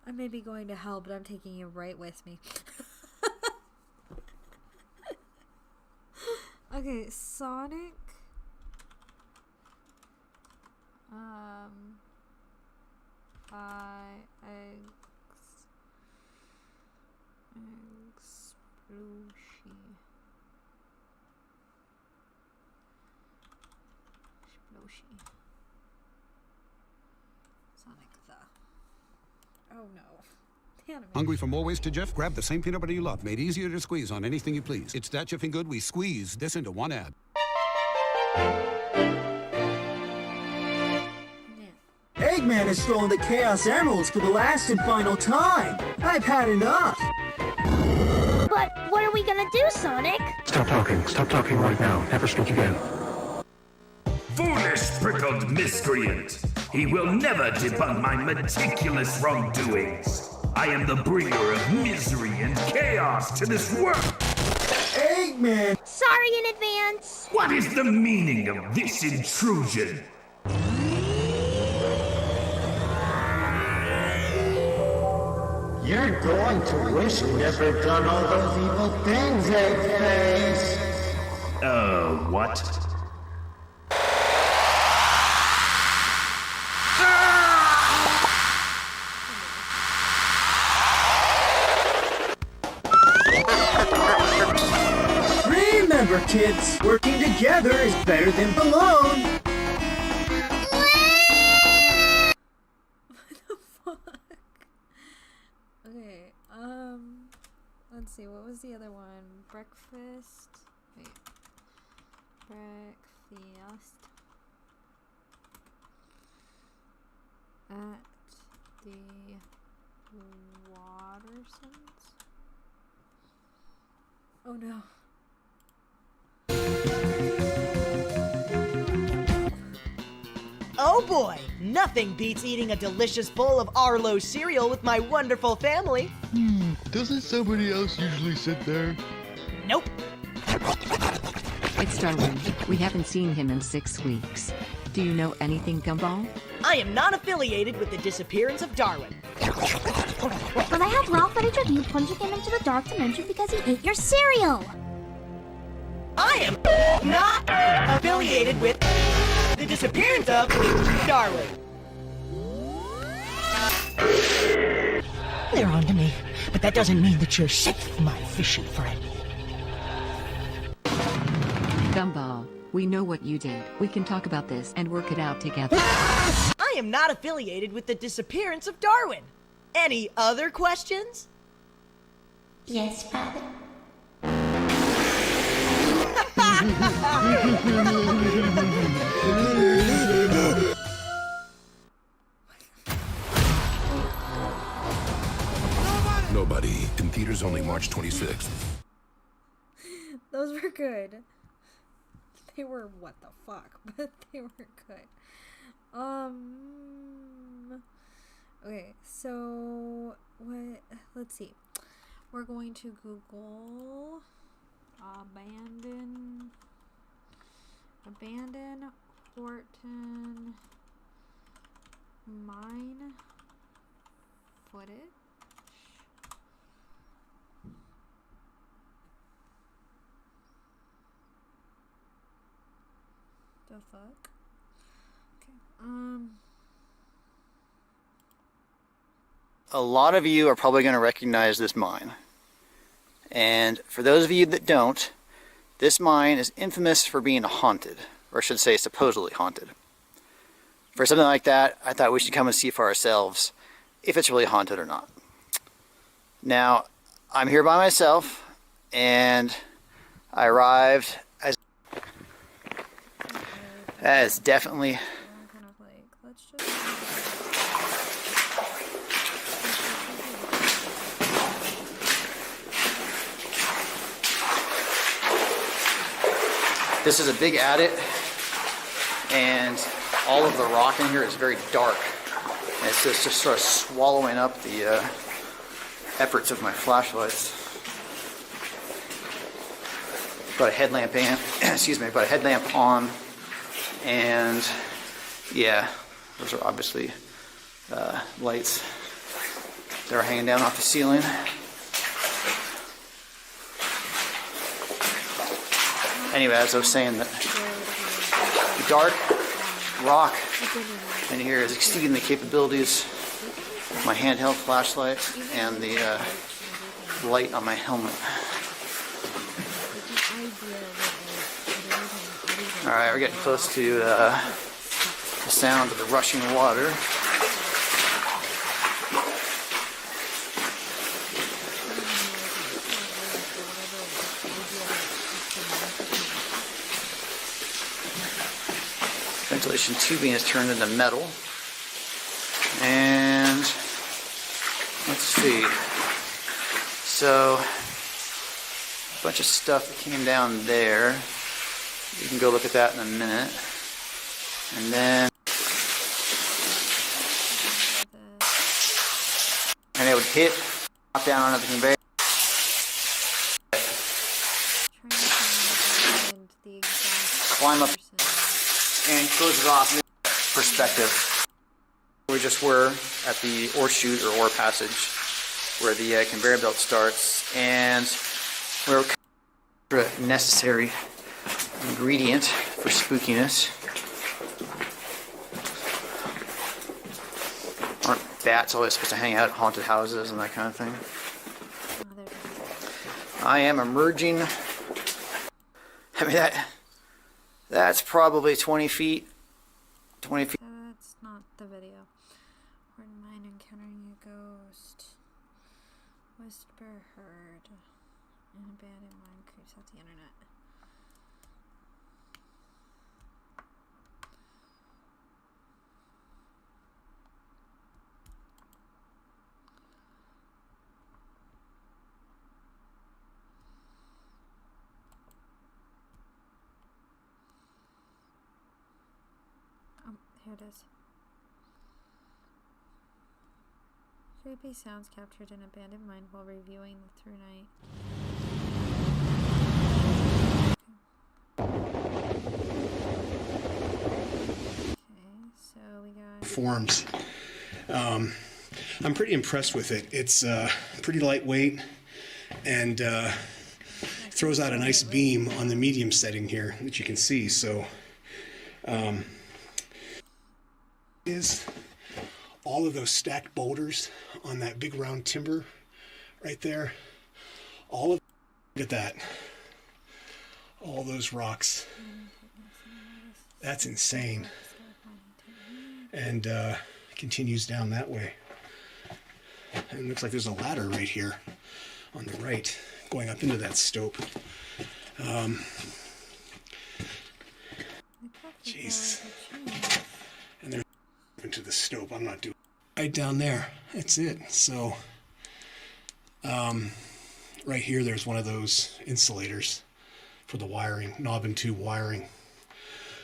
I may be going to hell, but I'm taking you right with me. Okay, Sonic. Sonic the. Oh no. Hungry for more ways to Jif? Grab the same peanut butter you love, made easier to squeeze on anything you please. It's that Jiffing good we squeeze this into one ad. Eggman has stolen the Chaos Emeralds for the last and final time. I've had enough. But what are we gonna do, Sonic? Stop talking. Stop talking right now. Never speak again. Foolish, prickled miscreant! He will never debunk my meticulous wrongdoings. I am the bringer of misery and chaos to this world. Eggman! Sorry in advance. What is the meaning of this intrusion? You're going to wish you'd never done all those evil things, Eggface. What? Remember, kids, working together is better than alone. Okay, let's see, what was the other one? Breakfast. Wait. Breakfast at the Watersons? Oh no. Oh boy, nothing beats eating a delicious bowl of Arlo cereal with my wonderful family. Doesn't somebody else usually sit there? Nope. It's Darwin. We haven't seen him in 6 weeks. Do you know anything, Gumball? I am not affiliated with the disappearance of Darwin. But I have Ralph footage of you plunging him into the dark dimension because he ate your cereal. I am not affiliated with the disappearance of Darwin. They're on to me, but that doesn't mean that you're safe, my fishy friend. Gumball, we know what you did. We can talk about this and work it out together. I am not affiliated with the disappearance of Darwin. Any other questions? Yes, Father. Nobody. In theaters only March 26th. Those were good. They were what the fuck, but they were good. Okay, so what? Let's see. We're going to Google abandon Horton mine footage. The fuck? Okay. A lot of you are probably going to recognize this mine. And for those of you that don't, this mine is infamous for being haunted, or I should say supposedly haunted. For something like that, I thought we should come and see for ourselves if it's really haunted or not. Now, I'm here by myself, and I arrived as... That is definitely... This is a big adit, and all of the rock in here is very dark. And it's just sort of swallowing up the efforts of my flashlights. Got a headlamp in, excuse me, got a headlamp on, and yeah, those are obviously lights that are hanging down off the ceiling. Anyway, as I was saying, that the dark rock in here is exceeding the capabilities of my handheld flashlight and the light on my helmet. Alright, we're getting close to the sound of the rushing water. Ventilation tubing is turned into metal. And let's see. So a bunch of stuff that came down there. You can go look at that in a minute. And then and it would hit, drop down onto the conveyor. Climb up and closes off perspective. We just were at the ore chute or ore passage, where the conveyor belt starts, and we're a necessary ingredient for spookiness. Aren't bats always supposed to hang out at haunted houses and that kind of thing? I am emerging. I mean, that's probably 20 feet. 20 feet. That's not the video. Horde mine encountering a ghost. Whisper heard. An abandoned mine creeps out the internet. Here it is. Creepy sounds captured in abandoned mine while reviewing the through night. Okay, so we got forms. I'm pretty impressed with it. It's pretty lightweight and throws out a nice beam on the medium setting here that you can see. So is all of those stacked boulders on that big round timber right there. All of, look at that. All those rocks. That's insane. And continues down that way. And it looks like there's a ladder right here on the right going up into that stope. Jesus. And there's into the stope. I'm not doing right down there. That's it. So right here there's one of those insulators for the wiring, knob and tube wiring.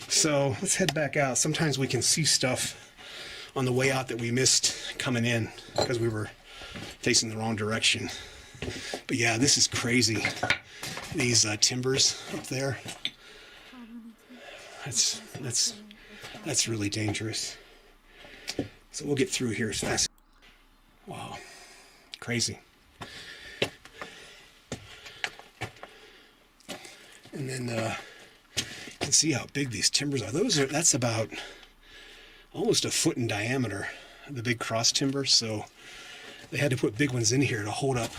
So let's head back out. Sometimes we can see stuff on the way out that we missed coming in because we were facing the wrong direction. But yeah, this is crazy. These timbers up there. That's really dangerous. So we'll get through here as fast. Wow, crazy. And then you can see how big these timbers are. That's about almost a foot in diameter, the big cross timber. So they had to put big ones in here to hold up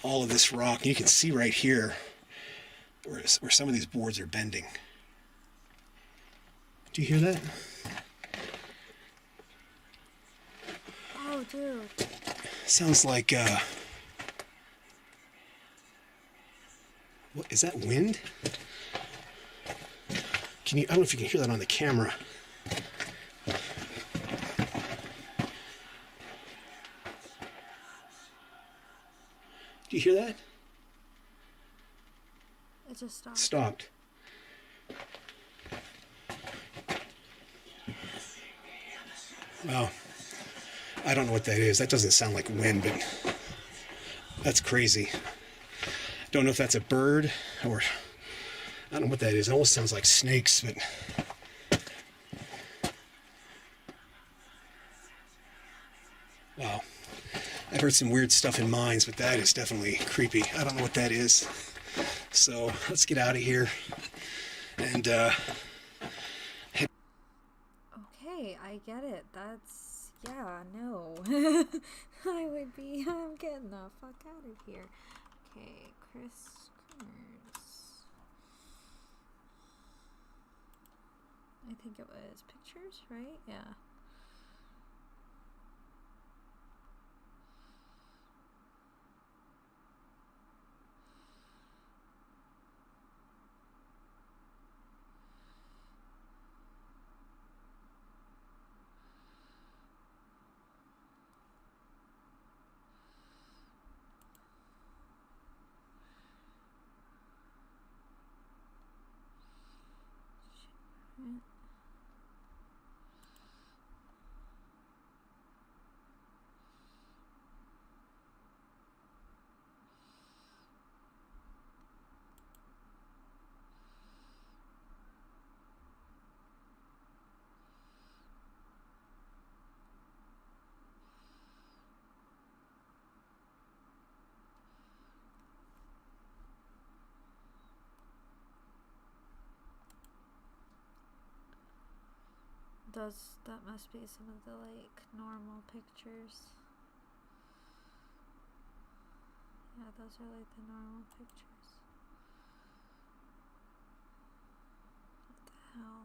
all of this rock. And you can see right here where some of these boards are bending. Do you hear that? Oh, dude. Sounds like, what, is that wind? I don't know if you can hear that on the camera. Do you hear that? It just stopped. Stopped. Well, I don't know what that is. That doesn't sound like wind, but that's crazy. Don't know if that's a bird or I don't know what that is. It almost sounds like snakes, but wow. I've heard some weird stuff in mines, but that is definitely creepy. I don't know what that is. So let's get out of here and head. Okay, I get it. That's, yeah, no. I'm getting the fuck out of here. Okay, Chris Crimmers. I think it was pictures, right? Yeah. That must be some of the like normal pictures. Yeah, those are like the normal pictures. What the hell?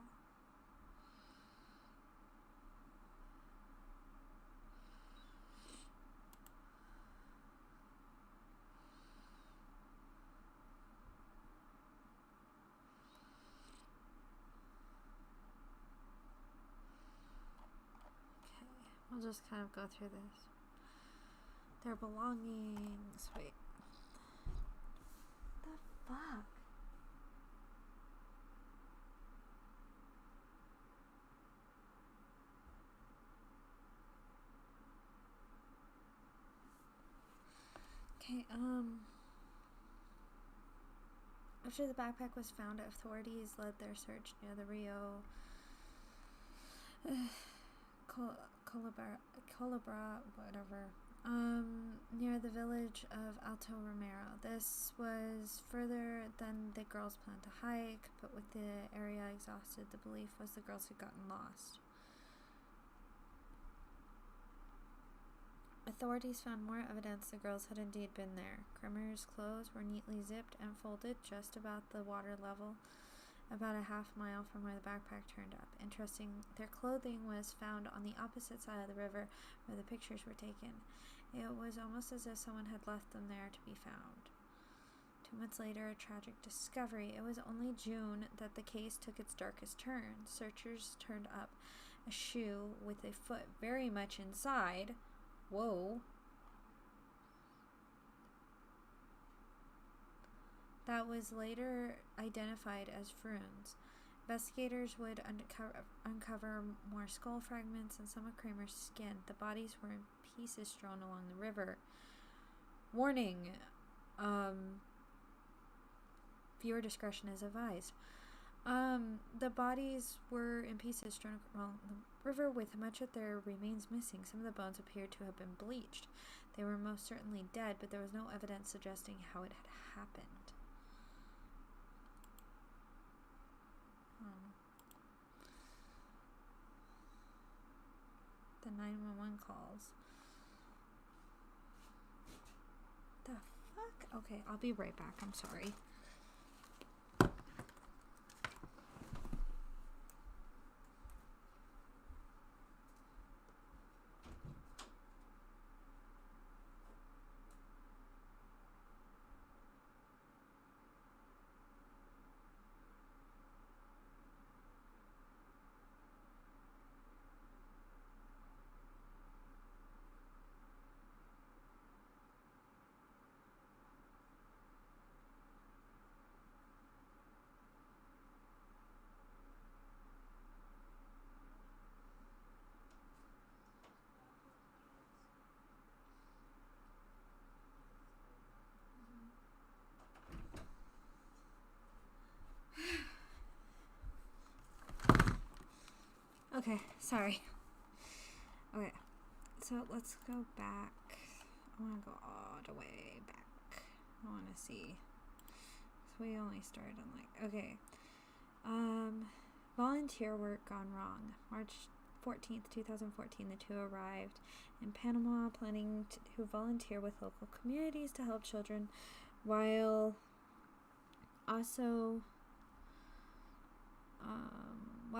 We'll just kind of go through this. Their belongings. Wait. What the fuck? Okay, after the backpack was found, authorities led their search near the Rio Colabra, whatever, near the village of Alto Romero. This was further than the girls planned to hike, but with the area exhausted, the belief was the girls had gotten lost. Authorities found more evidence the girls had indeed been there. Krimmer's clothes were neatly zipped and folded just about the water level, about a half mile from where the backpack turned up. Interesting, their clothing was found on the opposite side of the river where the pictures were taken. It was almost as if someone had left them there to be found. 2 months later, a tragic discovery. It was only June that the case took its darkest turn. Searchers turned up a shoe with a foot very much inside. Whoa. That was later identified as Fruin's. Investigators would uncover more skull fragments and some of Kramer's skin. The bodies were in pieces strewn along the river. Warning, viewer discretion is advised. The bodies were in pieces strewn along the river with much of their remains missing. Some of the bones appeared to have been bleached. They were most certainly dead, but there was no evidence suggesting how it had happened. The 911 calls. The fuck? Okay, I'll be right back. I'm sorry. Okay, sorry. Okay, so let's go back. I want to go all the way back. I want to see. So we only started on like, okay. Volunteer work gone wrong. March 14th, 2014, the two arrived in Panama planning to volunteer with local communities to help children while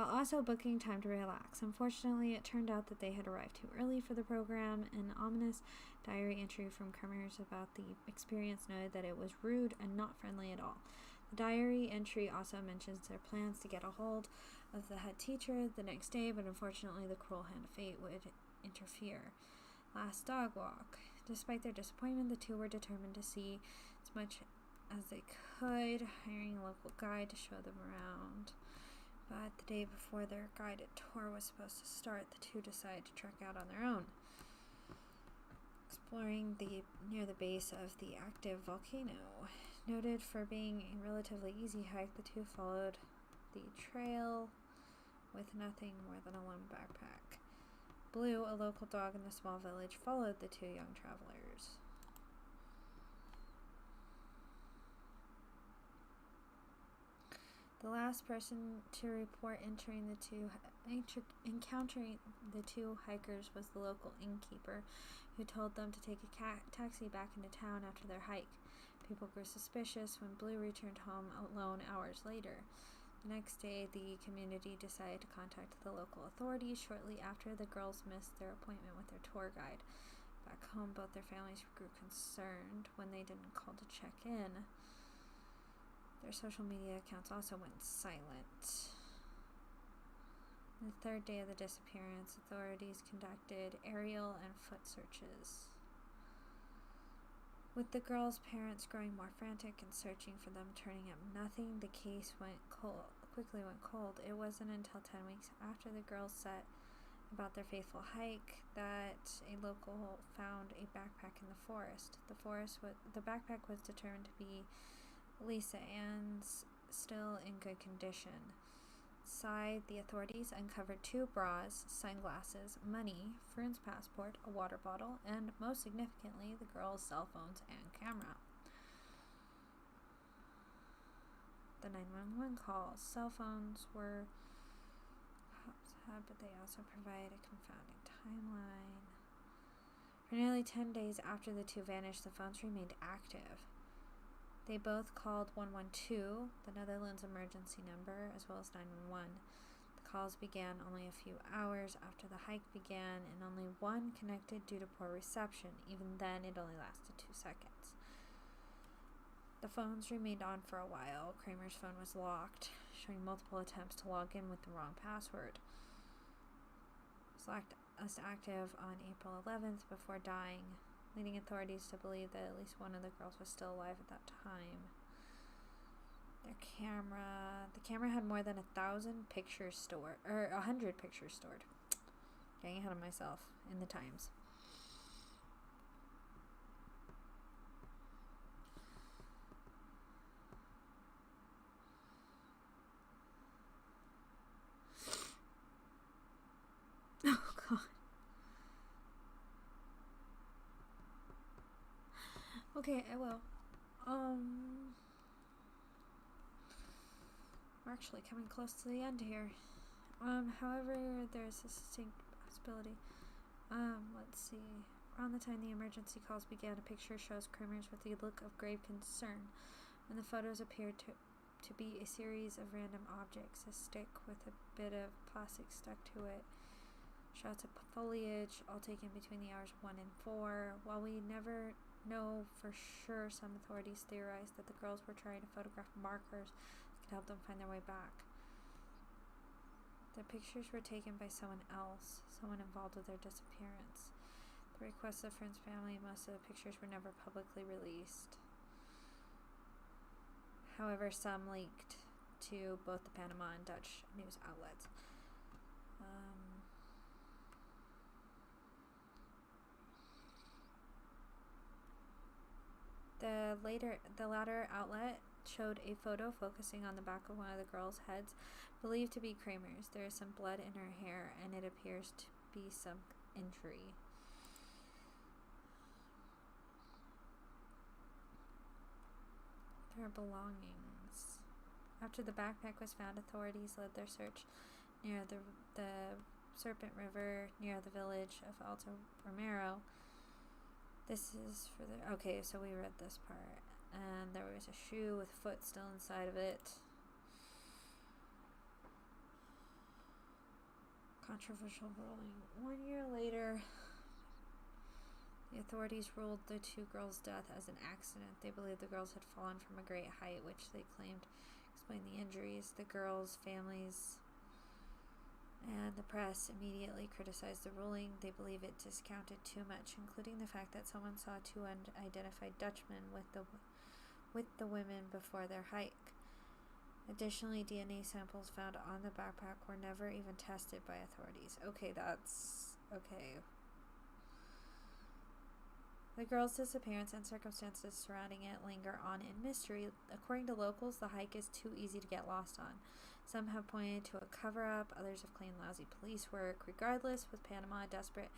also booking time to relax. Unfortunately, it turned out that they had arrived too early for the program. An ominous diary entry from Kremers about the experience noted that it was rude and not friendly at all. The diary entry also mentions their plans to get a hold of the head teacher the next day, but unfortunately the cruel hand of fate would interfere. Last dog walk. Despite their disappointment, the two were determined to see as much as they could, hiring a local guide to show them around. But the day before their guided tour was supposed to start, the two decided to trek out on their own. Exploring near the base of the active volcano. Noted for being a relatively easy hike, the two followed the trail with nothing more than a lone backpack. Blue, a local dog in the small village, followed the two young travelers. The last person to report entering the two Encountering the two hikers was the local innkeeper, who told them to take a taxi back into town after their hike. People grew suspicious when Blue returned home alone hours later. The next day, the community decided to contact the local authorities shortly after the girls missed their appointment with their tour guide. Back home, both their families grew concerned when they didn't call to check in. Their social media accounts also went silent. On the third day of the disappearance, authorities conducted aerial and foot searches. With the girls' parents growing more frantic and searching for them turning up nothing, the case quickly went cold. It wasn't until 10 weeks after the girls set about their fateful hike that a local found a backpack in the forest. The backpack was determined to be Lisa Ann's, still in good condition. Inside, the authorities uncovered 2 bras, sunglasses, money, Fern's passport, a water bottle, and, most significantly, the girls' cell phones and camera. The 911 calls. Cell phones were but they also provide a confounding timeline. For nearly 10 days after the two vanished, the phones remained active. They both called 112, the Netherlands emergency number, as well as 911. The calls began only a few hours after the hike began, and only one connected due to poor reception. Even then, it only lasted 2 seconds. The phones remained on for a while. Kramer's phone was locked, showing multiple attempts to log in with the wrong password. It was active on April 11th before dying, leading authorities to believe that at least one of the girls was still alive at that time. The camera had more than 1,000 pictures stored, or 100 pictures stored. Getting ahead of myself in the times. Oh God. Okay, I will. We're actually coming close to the end here. However, there's a distinct possibility. Let's see. Around the time the emergency calls began, a picture shows Kramer's with a look of grave concern, and the photos appeared to be a series of random objects, a stick with a bit of plastic stuck to it, shots of foliage, all taken between the hours 1 and 4. While we never know for sure, some authorities theorized that the girls were trying to photograph markers that could help them find their way back. The pictures were taken by someone else, someone involved with their disappearance. At the request of Fern's family, most of the pictures were never publicly released. However, some leaked to both the Panama and Dutch news outlets. The latter outlet showed a photo focusing on the back of one of the girls' heads, believed to be Kramer's. There is some blood in her hair, and it appears to be some injury. Their belongings. After the backpack was found, authorities led their search near the Serpent River, near the village of Alto Romero. This is for the... Okay, so we read this part. And there was a shoe with foot still inside of it. Controversial ruling. 1 year later, the authorities ruled the two girls' death as an accident. They believed the girls had fallen from a great height, which they claimed explained the injuries. The girls' families and the press immediately criticized the ruling. They believe it discounted too much, including the fact that someone saw 2 unidentified Dutchmen with the women before their hike. Additionally, DNA samples found on the backpack were never even tested by authorities. Okay, that's... okay. The girl's disappearance and circumstances surrounding it linger on in mystery. According to locals, the hike is too easy to get lost on. Some have pointed to a cover-up, others have claimed lousy police work. Regardless, with Panama desperate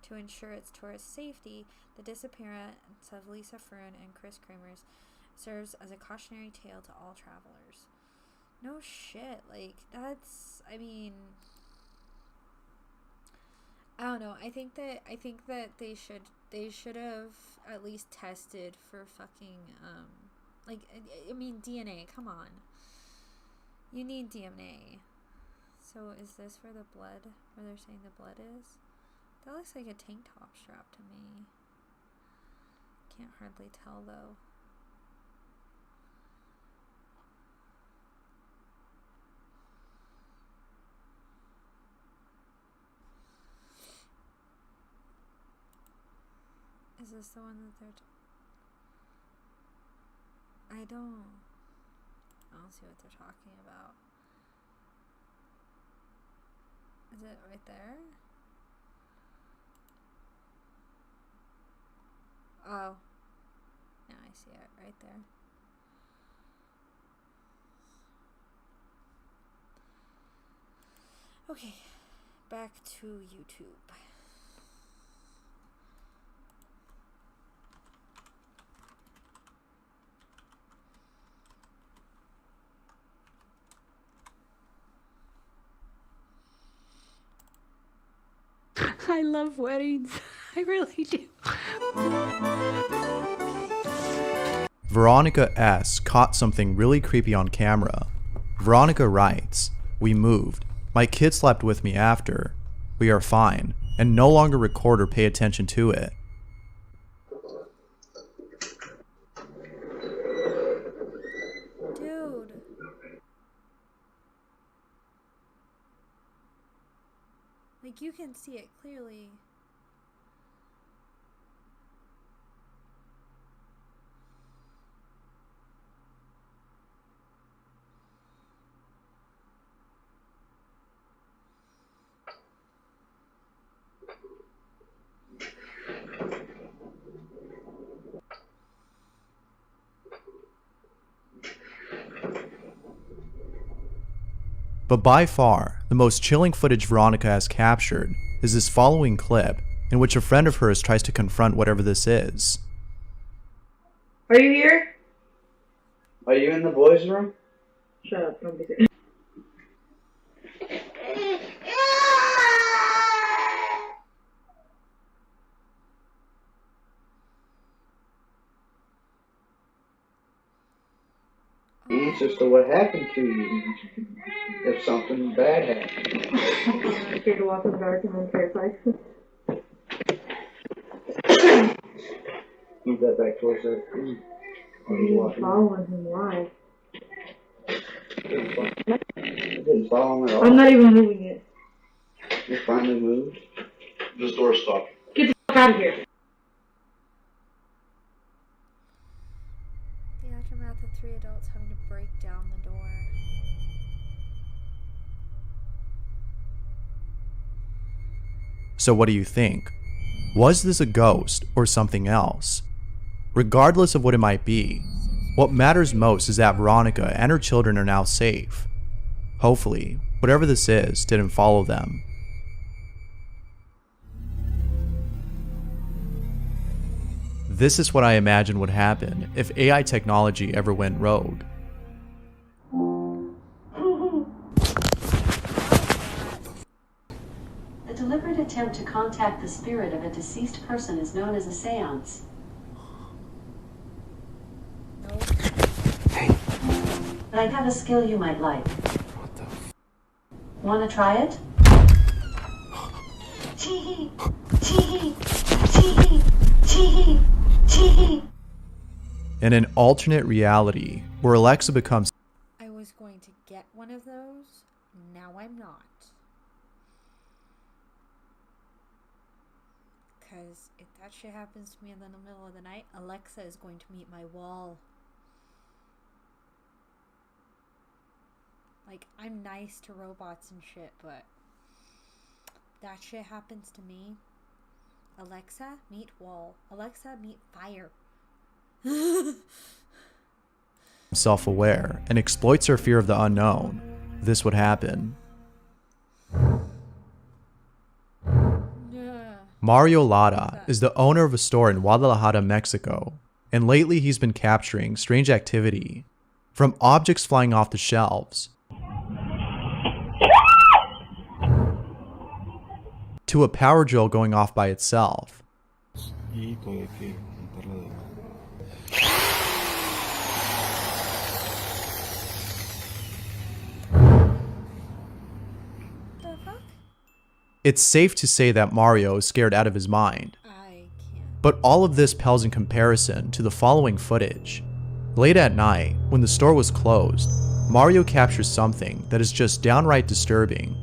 to ensure its tourist safety, the disappearance of Lisa Froon and Chris Kramer's serves as a cautionary tale to all travelers. No shit, like, that's, I mean, don't know. I think that they should have at least tested for fucking like I mean DNA. Come on, you need DNA. So is this where the blood? Where they're saying the blood is? That looks like a tank top strap to me. Can't hardly tell though. Is this the one that they're I don't see what they're talking about. Is it right there? Oh. Yeah, I see it right there. Okay. Back to YouTube. I love weddings. I really do. Veronica S. caught something really creepy on camera. Veronica writes, "We moved. My kid slept with me after. We are fine, and no longer record or pay attention to it." Dude. Like, you can see it clearly. But by far, the most chilling footage Veronica has captured is this following clip, in which a friend of hers tries to confront whatever this is. Are you here? Are you in the boys' room? Shut up, don't be serious. Answers to what happened to you if something bad happened. I'm scared to walk in the dark and I'm terrified. Move that back towards her. I'm following him, why? I didn't follow him at all. I'm not even moving it. You finally moved? This door's stuck. Get the fuck out of here. The aftermath of 3 adults having to break down the door. So what do you think? Was this a ghost or something else? Regardless of what it might be, what matters most is that Veronica and her children are now safe. Hopefully, whatever this is didn't follow them. This is what I imagine would happen if AI technology ever went rogue. The deliberate attempt to contact the spirit of a deceased person is known as a seance. But I have a skill you might like. Want to try it? Chee-hee! Chee-hee! Chee-hee! Chee-hee! Chee-hee! In an alternate reality where Alexa becomes I was going to get one of those. Now I'm not. Because if that shit happens to me in the middle of the night, Alexa is going to meet my wall. Like, I'm nice to robots and shit, but that shit happens to me. Alexa, meet wall. Alexa, meet fire. self-aware and exploits her fear of the unknown, this would happen. Mario Lara is the owner of a store in Guadalajara, Mexico, and lately he's been capturing strange activity, from objects flying off the shelves, to a power drill going off by itself. It's safe to say that Mario is scared out of his mind. But all of this pales in comparison to the following footage. Late at night, when the store was closed, Mario captures something that is just downright disturbing.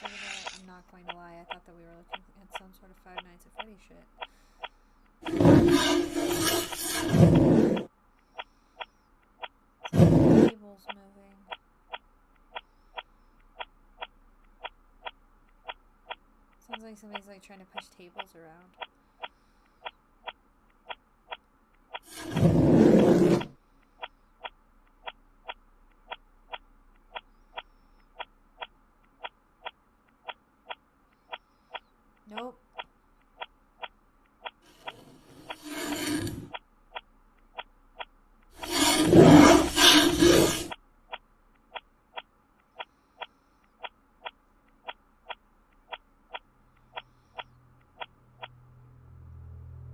I'm not going to lie, I thought that we were looking at some sort of Five Nights at Freddy's shit. Tables moving. Sounds like somebody's like trying to push tables around. Nope.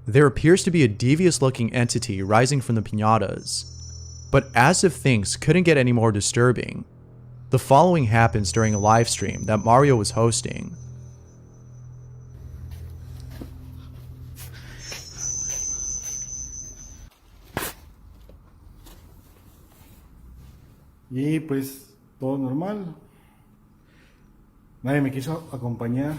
There appears to be a devious-looking entity rising from the piñatas. But as if things couldn't get any more disturbing, the following happens during a live stream that Mario was hosting. Y pues todo normal. Nadie me quiso acompañar.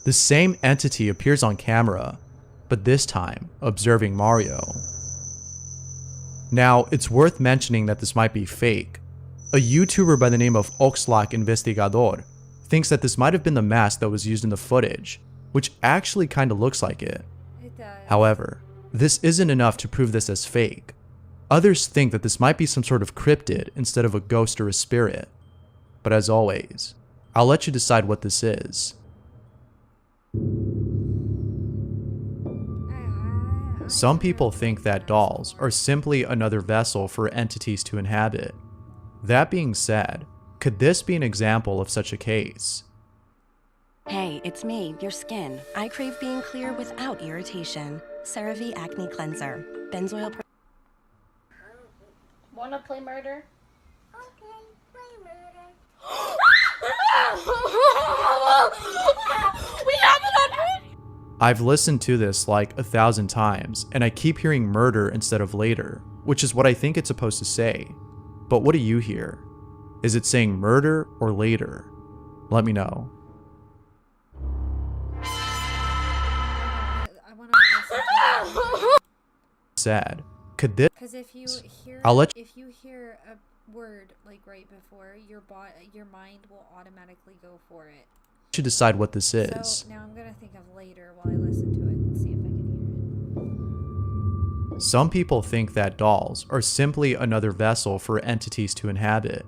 The same entity appears on camera, but this time observing Mario. Now, it's worth mentioning that this might be fake. A YouTuber by the name of Oxlack Investigador thinks that this might have been the mask that was used in the footage, which actually kinda looks like it. It does. However, this isn't enough to prove this as fake. Others think that this might be some sort of cryptid instead of a ghost or a spirit. But as always, I'll let you decide what this is. Some people think that dolls are simply another vessel for entities to inhabit. That being said, could this be an example of such a case? Hey, it's me, your skin. I crave being clear without irritation. CeraVe Acne Cleanser. Benzoyl. Wanna play murder? Okay, play murder. We have it on video! I've listened to this like 1,000 times, and I keep hearing murder instead of later, which is what I think it's supposed to say. But what do you hear? Is it saying murder or later? Let me know. Sad. Could this? Because if you hear, if you hear a word like right before, your mind will automatically go for it. To decide what this is. So now I'm gonna think of later while I listen to it and see if I can hear it. Some people think that dolls are simply another vessel for entities to inhabit.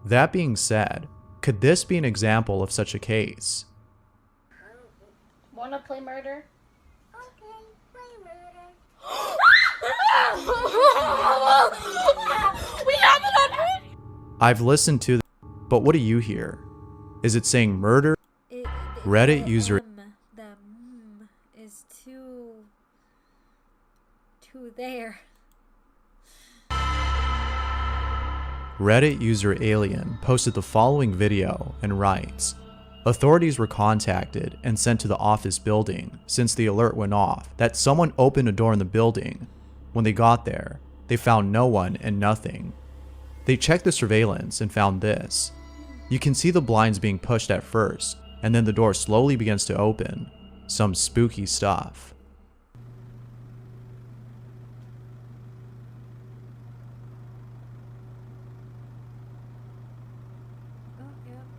That being said, could this be an example of such a case? Wanna play murder? Okay, play murder. We have it on video! I've listened to, but what do you hear? Is it saying murder? Reddit user The is too there. Reddit user Alien posted the following video and writes, authorities were contacted and sent to the office building since the alert went off that someone opened a door in the building. When they got there, they found no one and nothing. They checked the surveillance and found this. You can see the blinds being pushed at first, and then the door slowly begins to open. Some spooky stuff.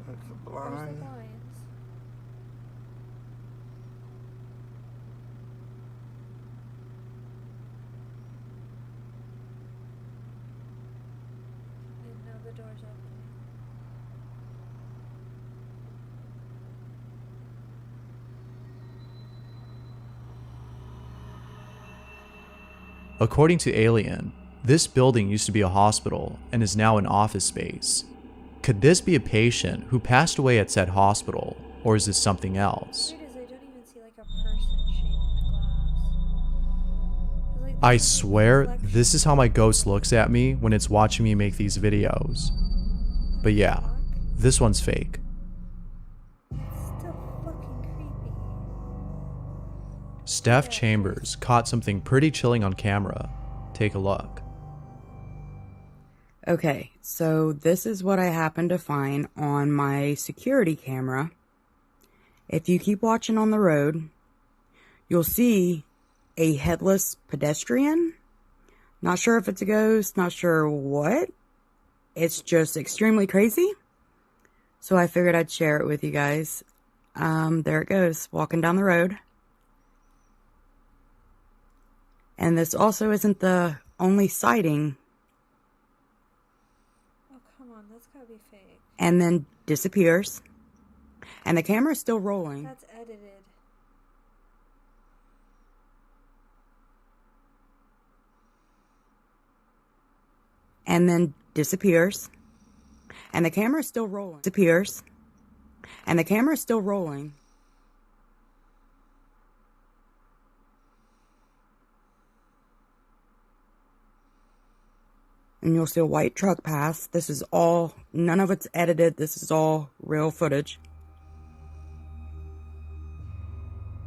That's a Where's the blind. blinds? And now the door's opening. According to Alien, this building used to be a hospital and is now an office space. Could this be a patient who passed away at said hospital, or is this something else? Weird is I don't even see like a person shape in the glass. 'Cause, like, I this is a swear, reflection. this is how my ghost looks at me when it's watching me make these videos. But yeah, this one's fake. It's still fucking creepy. Steph Chambers caught something pretty chilling on camera. Take a look. Okay, so this is what I happened to find on my security camera. If you keep watching on the road, you'll see a headless pedestrian. Not sure if it's a ghost, not sure what. It's just extremely crazy. So I figured I'd share it with you guys. There it goes, walking down the road. And this also isn't the only sighting. Oh, come on, that's gotta be fake. And then disappears. And the camera's still rolling. That's edited. And then disappears. And the camera's still rolling. Disappears. And the camera's still rolling. And you'll see a white truck pass. This is all, none of it's edited. This is all real footage.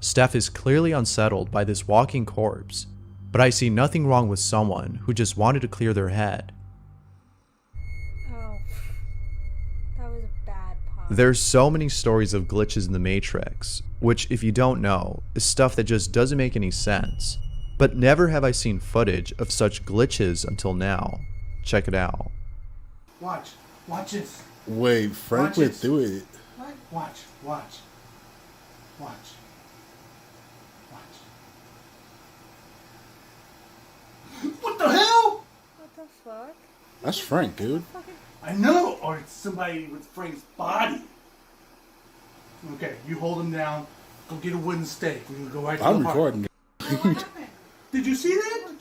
Steph is clearly unsettled by this walking corpse, but I see nothing wrong with someone who just wanted to clear their head. Oh, that was a bad pause. There's so many stories of glitches in the Matrix, which, if you don't know, is stuff that just doesn't make any sense. But never have I seen footage of such glitches until now. Check it out. Watch. Watch this. Wait, Frank Watch went it. through it. What? Watch. Watch. Watch. Watch. What the hell? What the fuck? That's Frank, dude. I know. Or it's somebody with Frank's body. Okay, you hold him down. Go get a wooden stake. We can go right to I'm the park. recording. Did you see that?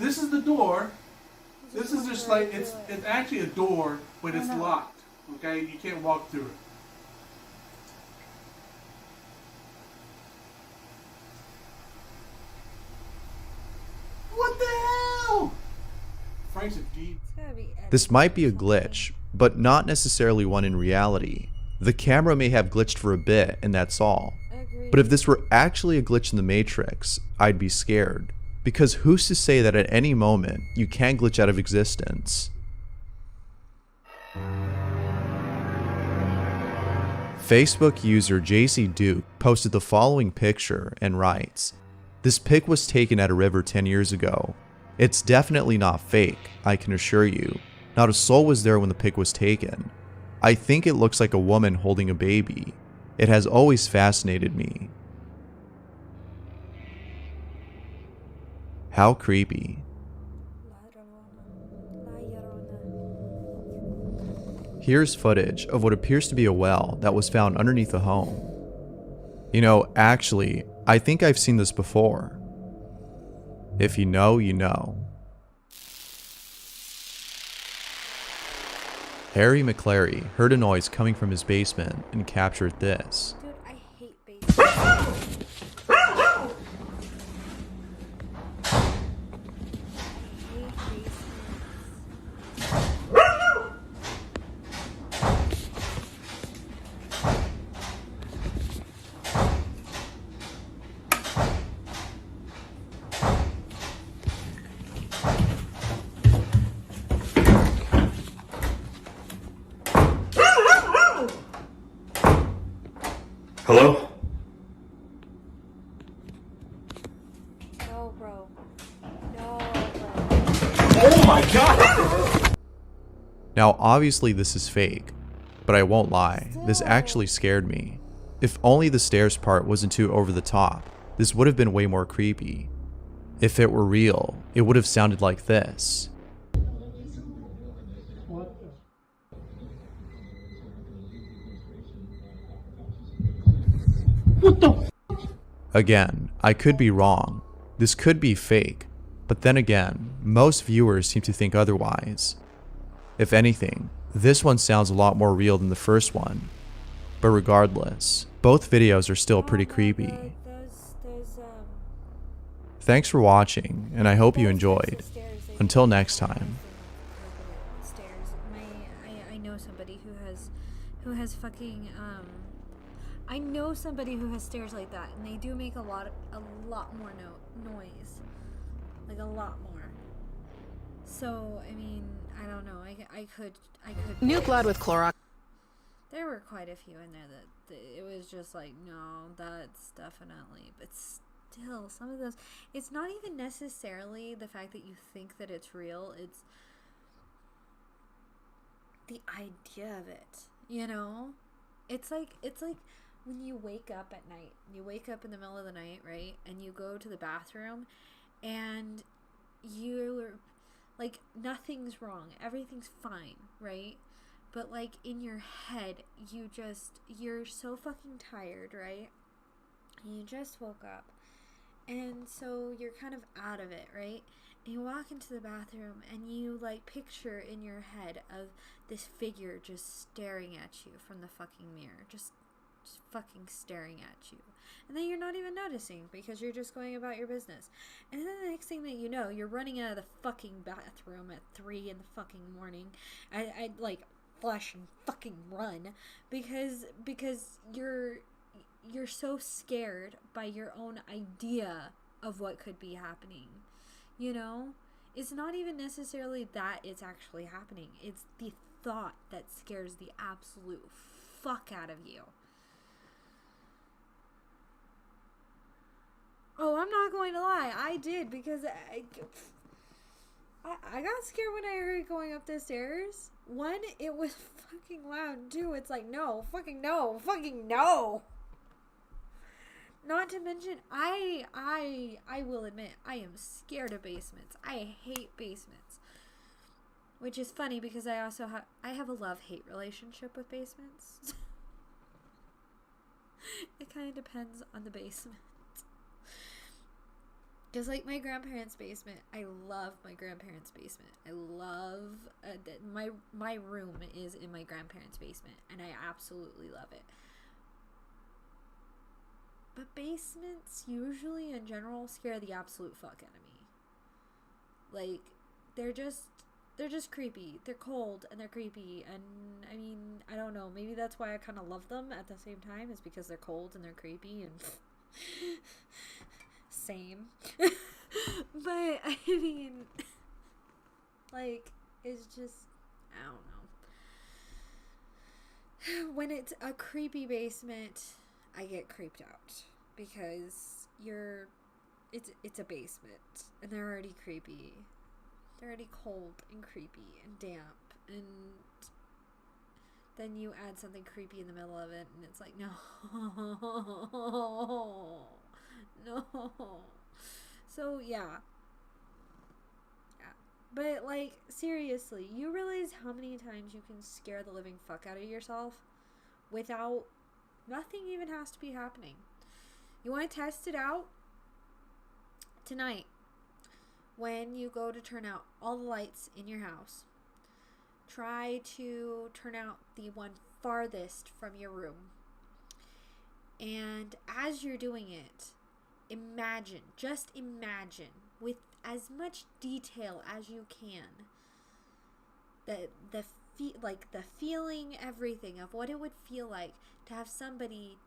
This is the door. This is just like, it's actually a door, but it's locked. Okay? You can't walk through it. What the hell? Frank's a deep. It's gotta be edited. This might be a glitch, but not necessarily one in reality. The camera may have glitched for a bit, and that's all. Agreed. But if this were actually a glitch in the Matrix, I'd be scared. Because who's to say that at any moment you can glitch out of existence? Facebook user JC Duke posted the following picture and writes, "This pic was taken at a river 10 years ago. It's definitely not fake, I can assure you. Not a soul was there when the pic was taken. I think it looks like a woman holding a baby. It has always fascinated me." How creepy. Here's footage of what appears to be a well that was found underneath a home. You know, actually, I think I've seen this before. If you know, you know. Harry McClary heard a noise coming from his basement and captured this. Dude, I hate basements. Hello? No, bro. No, bro. Oh my god! Now, obviously this is fake, but I won't lie, this actually scared me. If only the stairs part wasn't too over the top, this would have been way more creepy. If it were real, it would have sounded like this. Again, I could be wrong. This could be fake, but then again, most viewers seem to think otherwise. If anything, this one sounds a lot more real than the first one. But regardless, both videos are still pretty creepy. Thanks for watching, and I hope you enjoyed. Until next time. I know somebody who has fucking I know somebody who has stairs like that, and they do make a lot more noise, like a lot more. So I mean, I don't know. I could. New blood with Clorox. There were quite a few in there that it was just like, no, that's definitely. But still, some of those. It's not even necessarily the fact that you think that it's real. It's the idea of it. You know, it's like when you wake up at night. You wake up in the middle of the night, right? And you go to the bathroom, and you're like, nothing's wrong. Everything's fine, right? But like in your head, you're so fucking tired, right? And you just woke up. And so you're kind of out of it, right? And you walk into the bathroom and you like picture in your head of this figure just staring at you from the fucking mirror. Just fucking staring at you. And then you're not even noticing because you're just going about your business. And then the next thing that you know, you're running out of the fucking bathroom at 3 in the fucking morning. I like flush and fucking run because you're so scared by your own idea of what could be happening. You know? It's not even necessarily that it's actually happening. It's the thought that scares the absolute fuck out of you. Oh, I'm not going to lie. I did, because I got scared when I heard it going up the stairs. One, it was fucking loud. Two, it's like, no, fucking no, fucking no. Not to mention, I will admit, I am scared of basements. I hate basements. Which is funny because I have a love-hate relationship with basements. It kind of depends on the basement. Because, like, my grandparents' basement, I love my grandparents' basement. I love, my room is in my grandparents' basement, and I absolutely love it. But basements, usually, in general, scare the absolute fuck out of me. Like, they're just creepy. They're cold, and they're creepy, and, I mean, I don't know, maybe that's why I kind of love them at the same time, is because they're cold, and they're creepy, and... Same. But I mean, like, it's just, I don't know. When it's a creepy basement, I get creeped out because it's a basement and they're already creepy. They're already cold and creepy and damp, and then you add something creepy in the middle of it and it's like, no. No. So, yeah. But, like, seriously, you realize how many times you can scare the living fuck out of yourself without, nothing even has to be happening. You want to test it out? Tonight, when you go to turn out all the lights in your house, try to turn out the one farthest from your room. And as you're doing it, just imagine with as much detail as you can the feeling, everything of what it would feel like to have somebody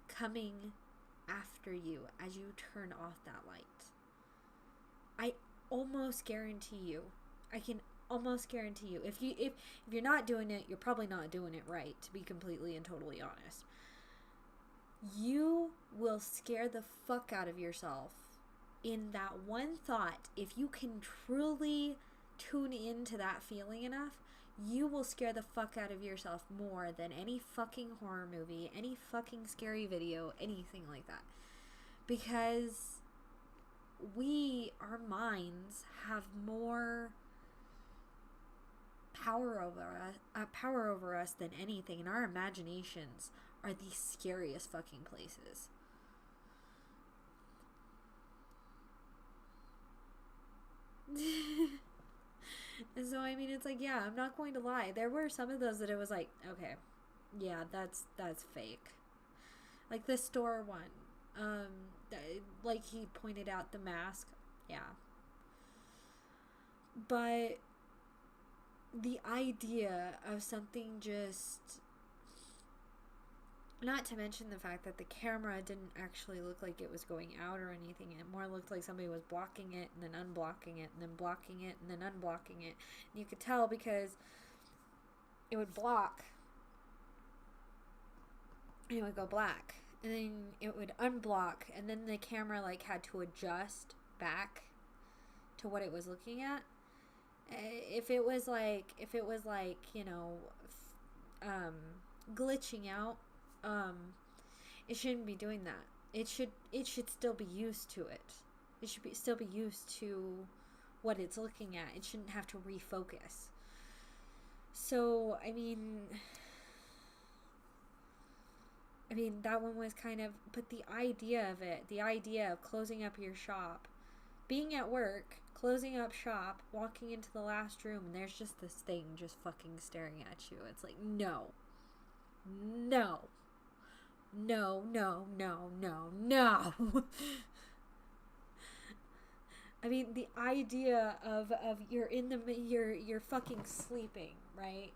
coming after you as you turn off that light. I almost guarantee you, I can almost guarantee you, if you're not doing it, you're probably not doing it right, to be completely and totally honest. You will scare the fuck out of yourself in that one thought. If you can truly tune into that feeling enough, you will scare the fuck out of yourself more than any fucking horror movie, any fucking scary video, anything like that. Because our minds have more power over us than anything, and our imaginations are the scariest fucking places. And so, I mean, it's like, yeah, I'm not going to lie. There were some of those that it was like, okay, yeah, that's fake. Like the store one, like he pointed out, the mask, yeah. But the idea of something just, not to mention the fact that the camera didn't actually look like it was going out or anything. It more looked like somebody was blocking it and then unblocking it and then blocking it and then unblocking it. And you could tell because it would block and it would go black. And then it would unblock, and then the camera like had to adjust back to what it was looking at. If it was like, you know, glitching out, it shouldn't be doing that. It should still be used to it. It should still be used to what it's looking at. It shouldn't have to refocus. So, I mean, that one was kind of, but the idea of it, the idea of closing up your shop, being at work, closing up shop, walking into the last room, and there's just this thing just fucking staring at you. It's like, no. No. No, no, no, no, no. I mean, the idea of you're you're fucking sleeping, right?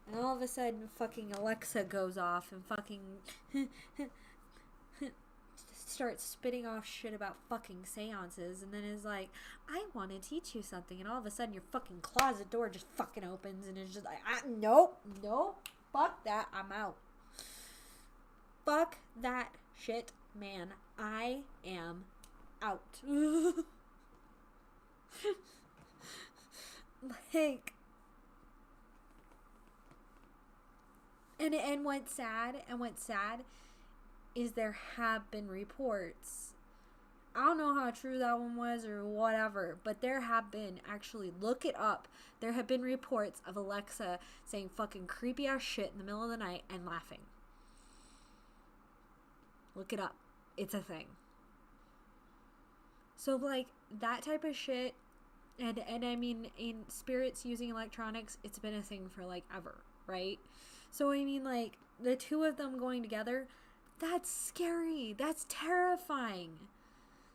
And all of a sudden fucking Alexa goes off and fucking starts spitting off shit about fucking seances, and then is like, I want to teach you something, and all of a sudden your fucking closet door just fucking opens, and it's just like, nope, fuck that, I'm out. Fuck that shit, man. I am out. Like, and what's sad is there have been reports. I don't know how true that one was or whatever, but there have been, actually, look it up. There have been reports of Alexa saying fucking creepy ass shit in the middle of the night and laughing. Look it up. It's a thing. So, like, that type of shit, and I mean, in spirits using electronics, it's been a thing for, like, ever, right? So, I mean, like, the two of them going together, that's scary. That's terrifying.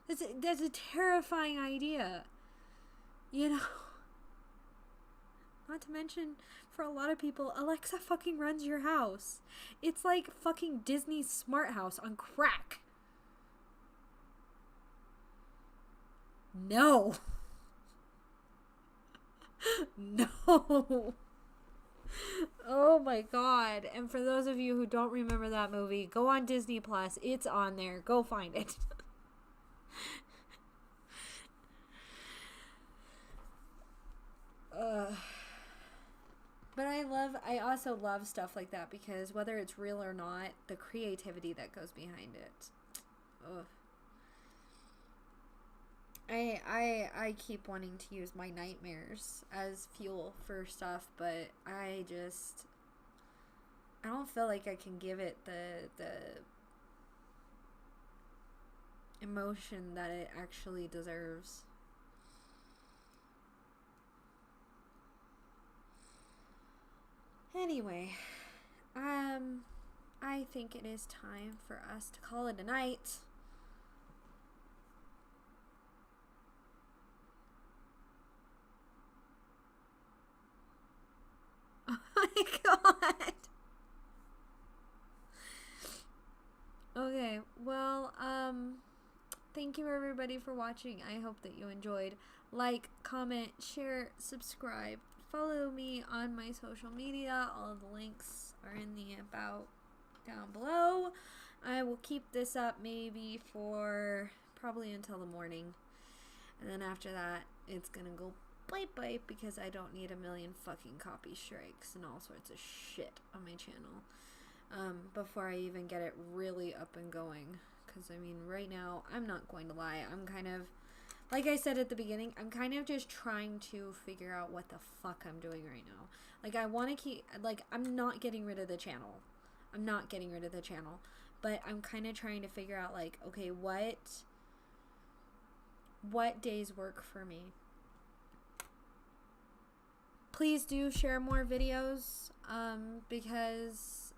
That's a terrifying idea. You know? Not to mention, for a lot of people, Alexa fucking runs your house. It's like fucking Disney's smart house on crack. No. No. Oh my god. And for those of you who don't remember that movie, go on Disney Plus. It's on there. Go find it. But I also love stuff like that, because whether it's real or not, the creativity that goes behind it. Ugh. I keep wanting to use my nightmares as fuel for stuff, but I don't feel like I can give it the emotion that it actually deserves. Anyway, I think it is time for us to call it a night. Oh my god. Okay, well, thank you everybody for watching. I hope that you enjoyed. Like, comment, share, subscribe. Follow me on my social media. All of the links are in the about down below. I will keep this up maybe for probably until the morning. And then after that, it's gonna go bye, because I don't need a million fucking copy strikes and all sorts of shit on my channel before I even get it really up and going. Because, I mean, right now, I'm not going to lie, I'm kind of, like I said at the beginning, I'm kind of just trying to figure out what the fuck I'm doing right now. Like, I want to keep, like, I'm not getting rid of the channel. But I'm kind of trying to figure out, like, okay, what days work for me. Please do share more videos, because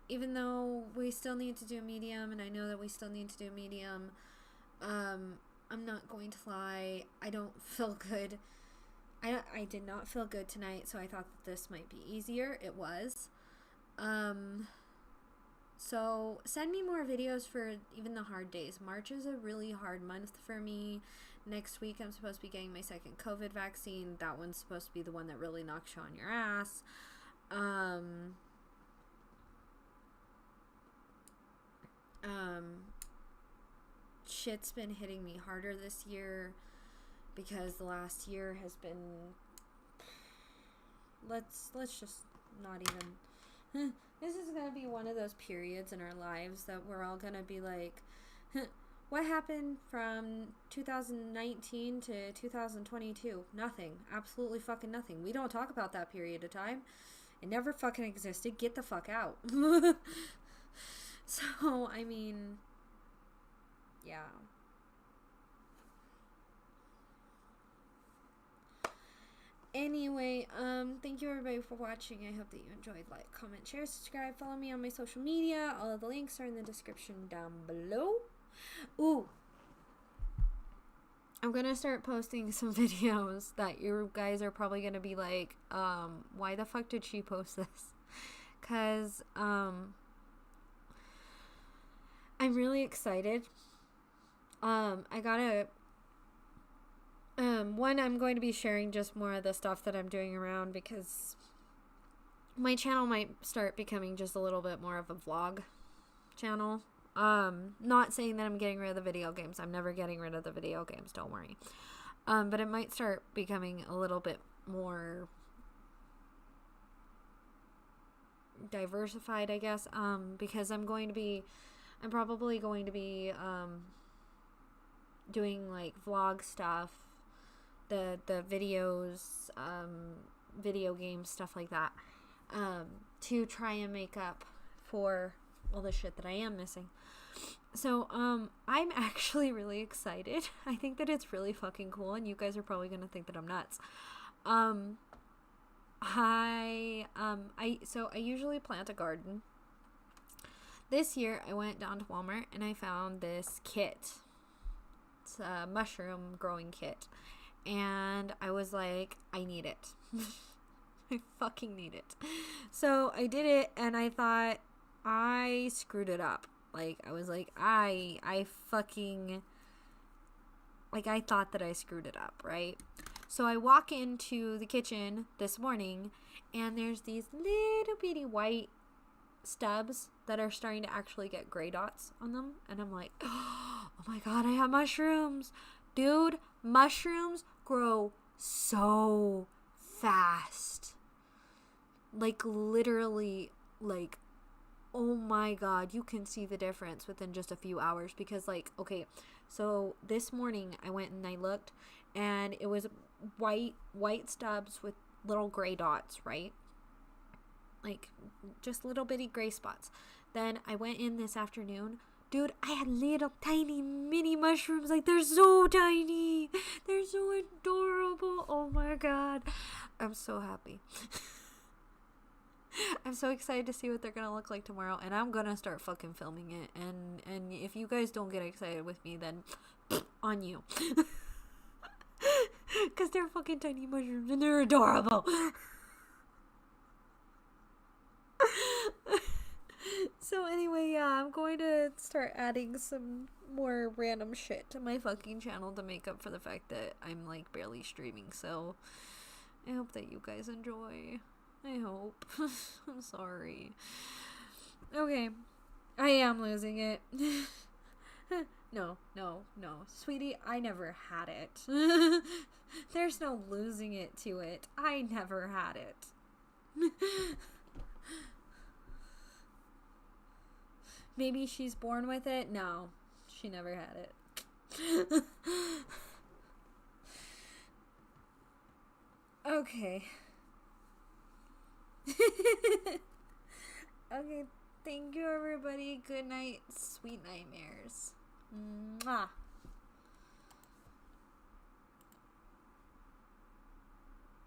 even though we still need to do medium, and I know that we still need to do medium, I'm not going to lie, I don't feel good. I did not feel good tonight, so I thought that this might be easier. It was. So send me more videos for even the hard days. March is a really hard month for me. Next week I'm supposed to be getting my second COVID vaccine. That one's supposed to be the one that really knocks you on your ass. Shit's been hitting me harder this year because the last year has been, let's just not even, this is gonna be one of those periods in our lives that we're all gonna be like, what happened from 2019 to 2022? Nothing. Absolutely fucking nothing. We don't talk about that period of time. It never fucking existed. Get the fuck out. So, I mean, yeah. Anyway, thank you everybody for watching. I hope that you enjoyed. Like, comment, share, subscribe, follow me on my social media. All of the links are in the description down below. Ooh, I'm gonna start posting some videos that you guys are probably gonna be like, why the fuck did she post this? Cause, I'm really excited. I gotta, one, I'm going to be sharing just more of the stuff that I'm doing around, because my channel might start becoming just a little bit more of a vlog channel. Not saying that I'm getting rid of the video games. I'm never getting rid of the video games, don't worry. But it might start becoming a little bit more diversified, I guess, because I'm probably going to be, doing, like, vlog stuff, the videos, video games, stuff like that, to try and make up for all the shit that I am missing. So, I'm actually really excited. I think that it's really fucking cool, and you guys are probably gonna think that I'm nuts. So I usually plant a garden. This year, I went down to Walmart, and I found this kit. It's a mushroom growing kit. And I was like, I need it. I fucking need it. So I did it, and I thought I screwed it up. Like, I was like, I thought that I screwed it up, right? So I walk into the kitchen this morning, and there's these little bitty white stubs that are starting to actually get gray dots on them, and I'm like, oh my god, I have mushrooms. Dude, mushrooms grow so fast. Like, literally, like, oh my god, you can see the difference within just a few hours. Because, like, okay, so this morning I went and I looked, and it was white stubs with little gray dots, right? Like, just little bitty gray spots. Then I went in this afternoon. Dude, I had little tiny mini mushrooms. Like, they're so tiny. They're so adorable. Oh my god. I'm so happy. I'm so excited to see what they're gonna look like tomorrow, and I'm gonna start fucking filming it. And if you guys don't get excited with me, then on you. Because they're fucking tiny mushrooms, and they're adorable. So anyway, yeah, I'm going to start adding some more random shit to my fucking channel to make up for the fact that I'm, like, barely streaming. So I hope that you guys enjoy. I hope. I'm sorry. Okay, I am losing it. No. Sweetie, I never had it. There's no losing it to it. I never had it. Maybe she's born with it? No, she never had it. Okay. Okay, thank you everybody. Good night, sweet nightmares. Mwah.